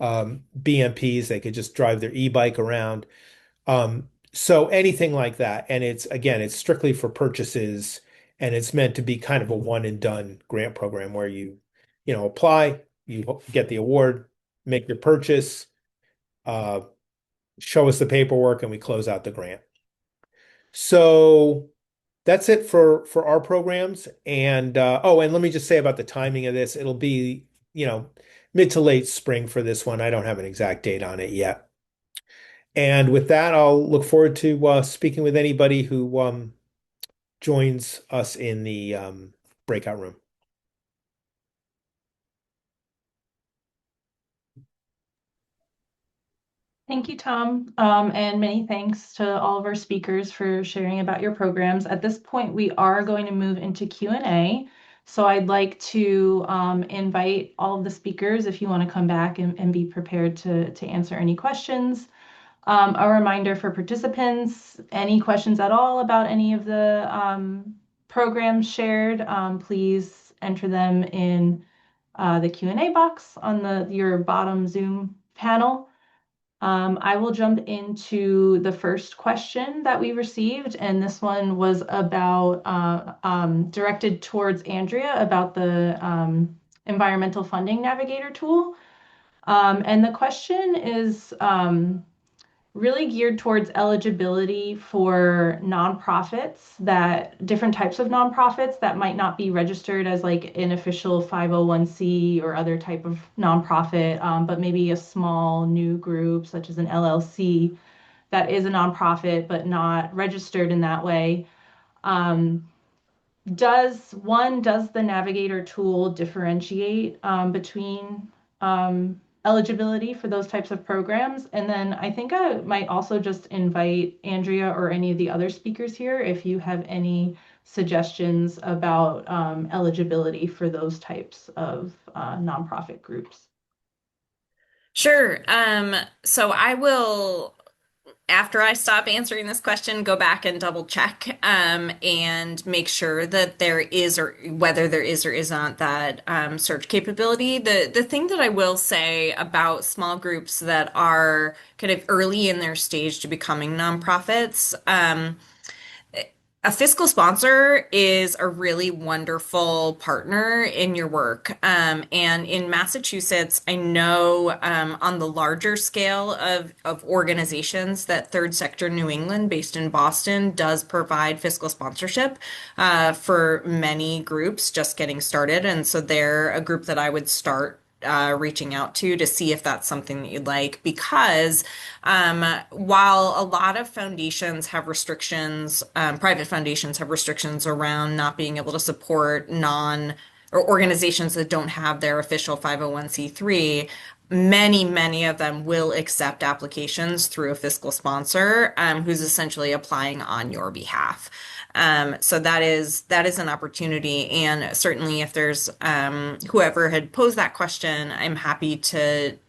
BMPs, they could just drive their e-bike around. So anything like that. And it's strictly for purchases, and it's meant to be kind of a one and done grant program where you apply, you get the award, make your purchase, show us the paperwork, and we close out the grant. So that's it for our programs. And and let me just say about the timing of this, it'll be, mid to late spring for this one. I don't have an exact date on it yet. And with that, I'll look forward to speaking with anybody who joins us in the breakout room. Thank you, Tom. And many thanks to all of our speakers for sharing about your programs. At this point, we are going to move into Q&A. So I'd like to invite all of the speakers, if you want to come back and be prepared to answer any questions. A reminder for participants, any questions at all about any of the programs shared, please enter them in the Q&A box on your bottom Zoom panel. I will jump into the first question that we received, and this one was about directed towards Andrea about the environmental funding navigator tool. And the question is really geared towards eligibility for different types of nonprofits that might not be registered as like an official 501c or other type of nonprofit, but maybe a small new group such as an LLC that is a nonprofit but not registered in that way. Does the navigator tool differentiate between eligibility for those types of programs? And then I think I might also just invite Andrea or any of the other speakers here if you have any suggestions about eligibility for those types of nonprofit groups. Sure. So I will, after I stop answering this question, go back and double check and make sure that there is, or whether there is or is not, that search capability. The thing that I will say about small groups that are kind of early in their stage to becoming nonprofits, a fiscal sponsor is a really wonderful partner in your work. And in Massachusetts, I know on the larger scale of organizations that Third Sector New England, based in Boston, does provide fiscal sponsorship for many groups just getting started. And so they're a group that I would start reaching out to see if that's something that you'd like, because while a lot of foundations have restrictions, private foundations have restrictions around not being able to support or organizations that don't have their official 501c3, many of them will accept applications through a fiscal sponsor who's essentially applying on your behalf. So that is an opportunity, and certainly if there's whoever had posed that question, I'm happy to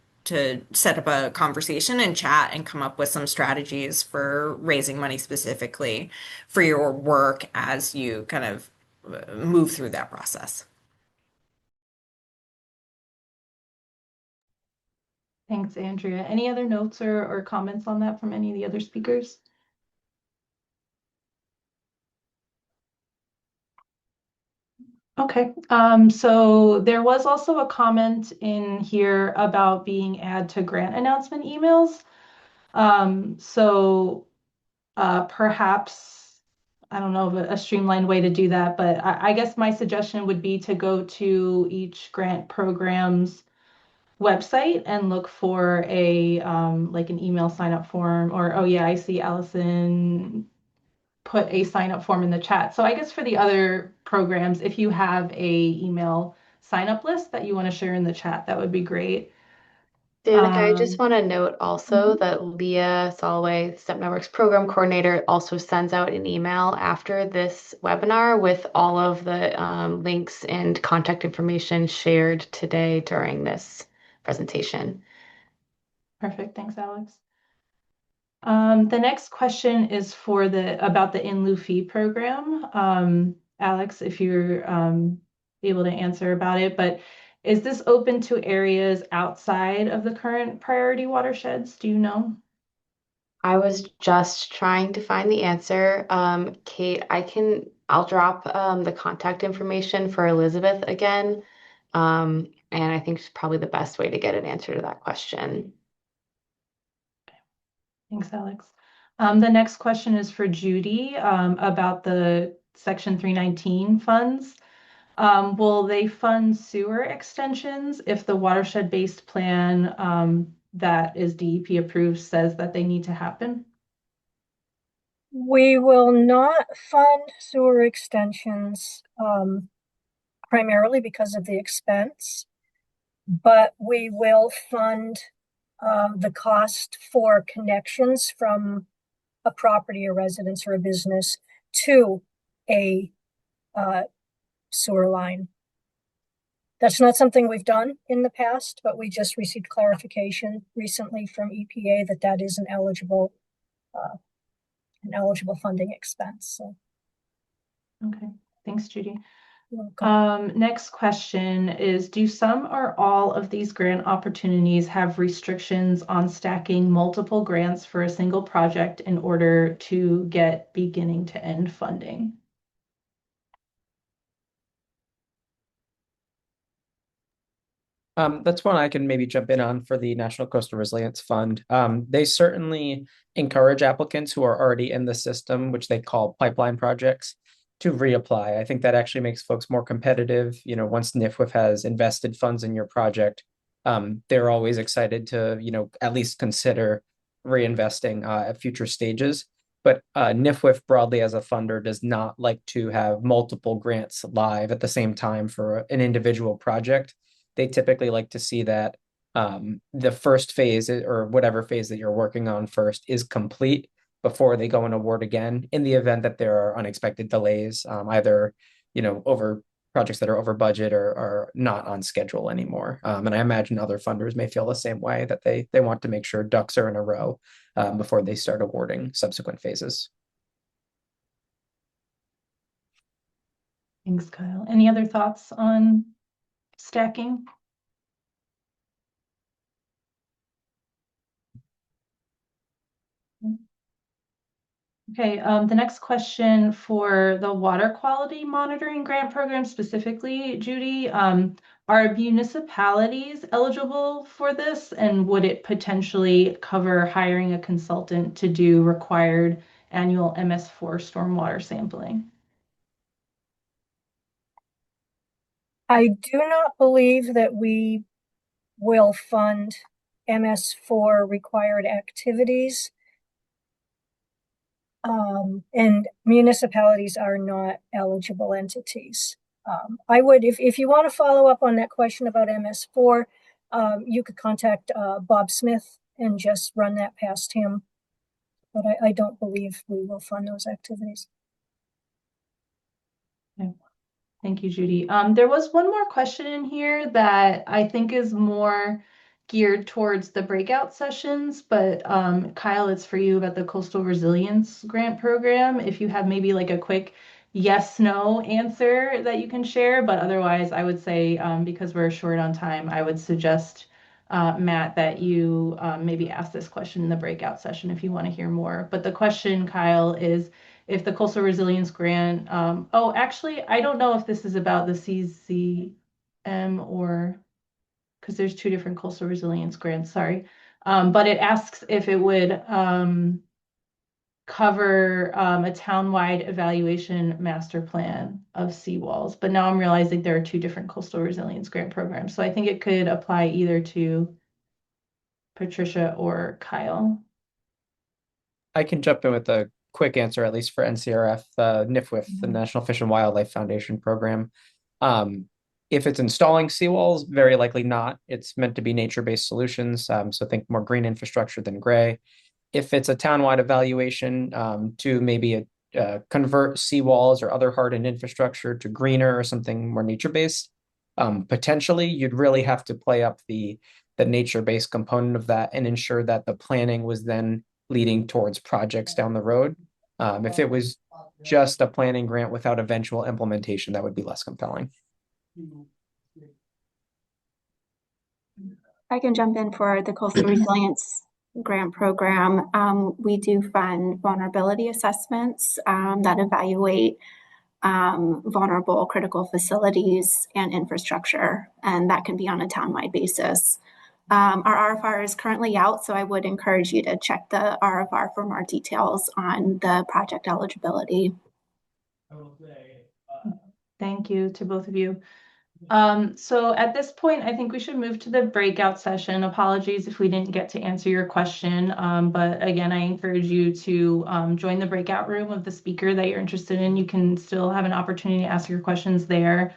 set up a conversation and chat and come up with some strategies for raising money specifically for your work as you kind of move through that process. Thanks, Andrea. Any other notes or comments on that from any of the other speakers? Okay, so there was also a comment in here about being added to grant announcement emails. Perhaps, I don't know, a streamlined way to do that, but I guess my suggestion would be to go to each grant program's website and look for a like an email sign up form, or, oh yeah, I see Allison put a sign up form in the chat. So I guess for the other programs, if you have a email sign up list that you want to share in the chat, that would be great. Danica, I just want to note also that Leah Soloway, STEP Network's program coordinator, also sends out an email after this webinar with all of the links and contact information shared today during this presentation. Perfect. Thanks, Alex. The next question is about the in lieu fee program. Alex, if you're able to answer about it, but is this open to areas outside of the current priority watersheds? Do you know? I was just trying to find the answer. Kate, I'll drop the contact information for Elizabeth again. And I think it's probably the best way to get an answer to that question. Thanks, Alex. The next question is for Judy about the Section 319 funds. Will they fund sewer extensions if the watershed-based plan that is DEP approved says that they need to happen? We will not fund sewer extensions primarily because of the expense, but we will fund the cost for connections from a property, a residence, or a business to a sewer line. That's not something we've done in the past, but we just received clarification recently from EPA that that is an eligible funding expense. So. Okay, thanks, Judy. You're welcome. Next question is, do some or all of these grant opportunities have restrictions on stacking multiple grants for a single project in order to get beginning to end funding? That's one I can maybe jump in on for the National Coastal Resilience Fund. They certainly encourage applicants who are already in the system, which they call pipeline projects, to reapply. I think that actually makes folks more competitive. You know, once NIFWF has invested funds in your project, they're always excited to, you know, at least consider reinvesting at future stages. But NIFWF broadly as a funder does not like to have multiple grants live at the same time for an individual project. They typically like to see that the first phase or whatever phase that you're working on first is complete before they go and award again in the event that there are unexpected delays, either, you know, over projects that are over budget or not on schedule anymore. And I imagine other funders may feel the same way, that they want to make sure ducks are in a row before they start awarding subsequent phases. Thanks, Kyle. Any other thoughts on stacking? Okay, the next question for the water quality monitoring grant program specifically, Judy, are municipalities eligible for this? And would it potentially cover hiring a consultant to do required annual MS4 stormwater sampling? I do not believe that we will fund MS4 required activities. And municipalities are not eligible entities. I would, if you want to follow up on that question about MS4, you could contact Bob Smith and just run that past him. But I don't believe we will fund those activities. Okay. Thank you, Judy. There was one more question in here that I think is more geared towards the breakout sessions, but Kyle, it's for you about the Coastal Resilience Grant Program. If you have maybe like a quick yes, no answer that you can share, but otherwise I would say, because we're short on time, I would suggest, Matt, that you maybe ask this question in the breakout session if you want to hear more. But the question, Kyle, is if the Coastal Resilience Grant, oh, actually, I don't know if this is about the CCM or, because there's two different Coastal Resilience Grants, sorry. But it asks if it would cover a townwide evaluation master plan of seawalls. But now I'm realizing there are two different Coastal Resilience Grant programs. So I think it could apply either to Patricia or Kyle. I can jump in with a quick answer, at least for NCRF, the NIFWF, the National Fish and Wildlife Foundation program. If it's installing seawalls, very likely not. It's meant to be nature-based solutions, so think more green infrastructure than gray. If it's a townwide evaluation to maybe convert seawalls or other hardened infrastructure to greener or something more nature-based, potentially you'd really have to play up the nature-based component of that and ensure that the planning was then leading towards projects down the road. If it was just a planning grant without eventual implementation, that would be less compelling. I can jump in for the Coastal Resilience Grant Program. We do fund vulnerability assessments that evaluate vulnerable critical facilities and infrastructure, and that can be on a townwide basis. Our RFR is currently out, so I would encourage you to check the RFR for more details on the project eligibility. Thank you to both of you. So at this point, I think we should move to the breakout session. Apologies if we didn't get to answer your question. But again, I encourage you to join the breakout room of the speaker that you're interested in. You can still have an opportunity to ask your questions there.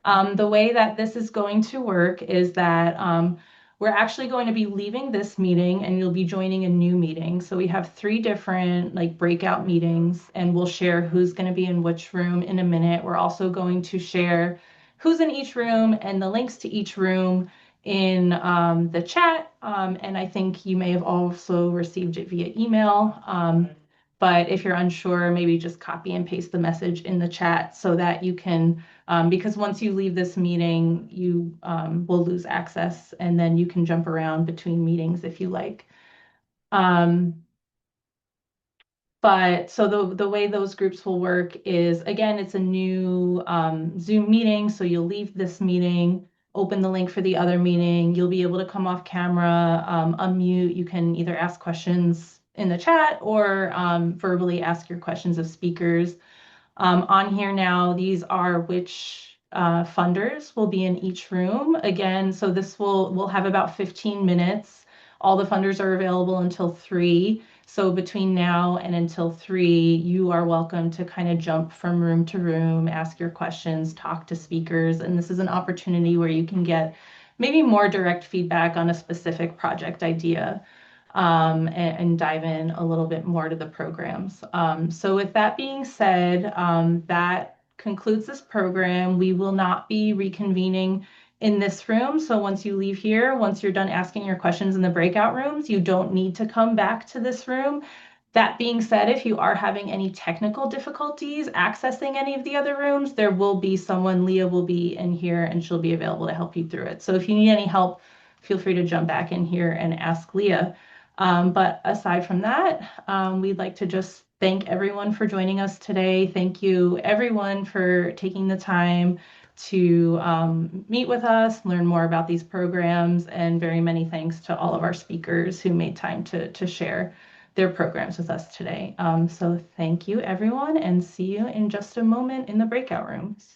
The way that this is going to work is that we're actually going to be leaving this meeting and you'll be joining a new meeting. So we have 3 different like breakout meetings and we'll share who's going to be in which room in a minute. We're also going to share who's in each room and the links to each room in the chat. And I think you may have also received it via email. But if you're unsure, maybe just copy and paste the message in the chat so that you can because once you leave this meeting, you will lose access and then you can jump around between meetings if you like. But so the way those groups will work is, again, it's a new Zoom meeting. So you'll leave this meeting, open the link for the other meeting. You'll be able to come off camera, unmute. You can either ask questions in the chat or verbally ask your questions of speakers. On here now, these are which funders will be in each room. Again, so this we'll have about 15 minutes. All the funders are available until 3. So between now and until 3, you are welcome to kind of jump from room to room, ask your questions, talk to speakers. And this is an opportunity where you can get maybe more direct feedback on a specific project idea. And dive in a little bit more to the programs. So with that being said, that concludes this program. We will not be reconvening in this room. So once you leave here, once you're done asking your questions in the breakout rooms, you don't need to come back to this room. That being said, if you are having any technical difficulties accessing any of the other rooms, there will be someone, Leah will be in here and she'll be available to help you through it. So if you need any help, feel free to jump back in here and ask Leah. But aside from that, we'd like to just thank everyone for joining us today. Thank you, everyone, for taking the time to meet with us, learn more about these programs, and very many thanks to all of our speakers who made time to share their programs with us today. So thank you, everyone, and see you in just a moment in the breakout rooms.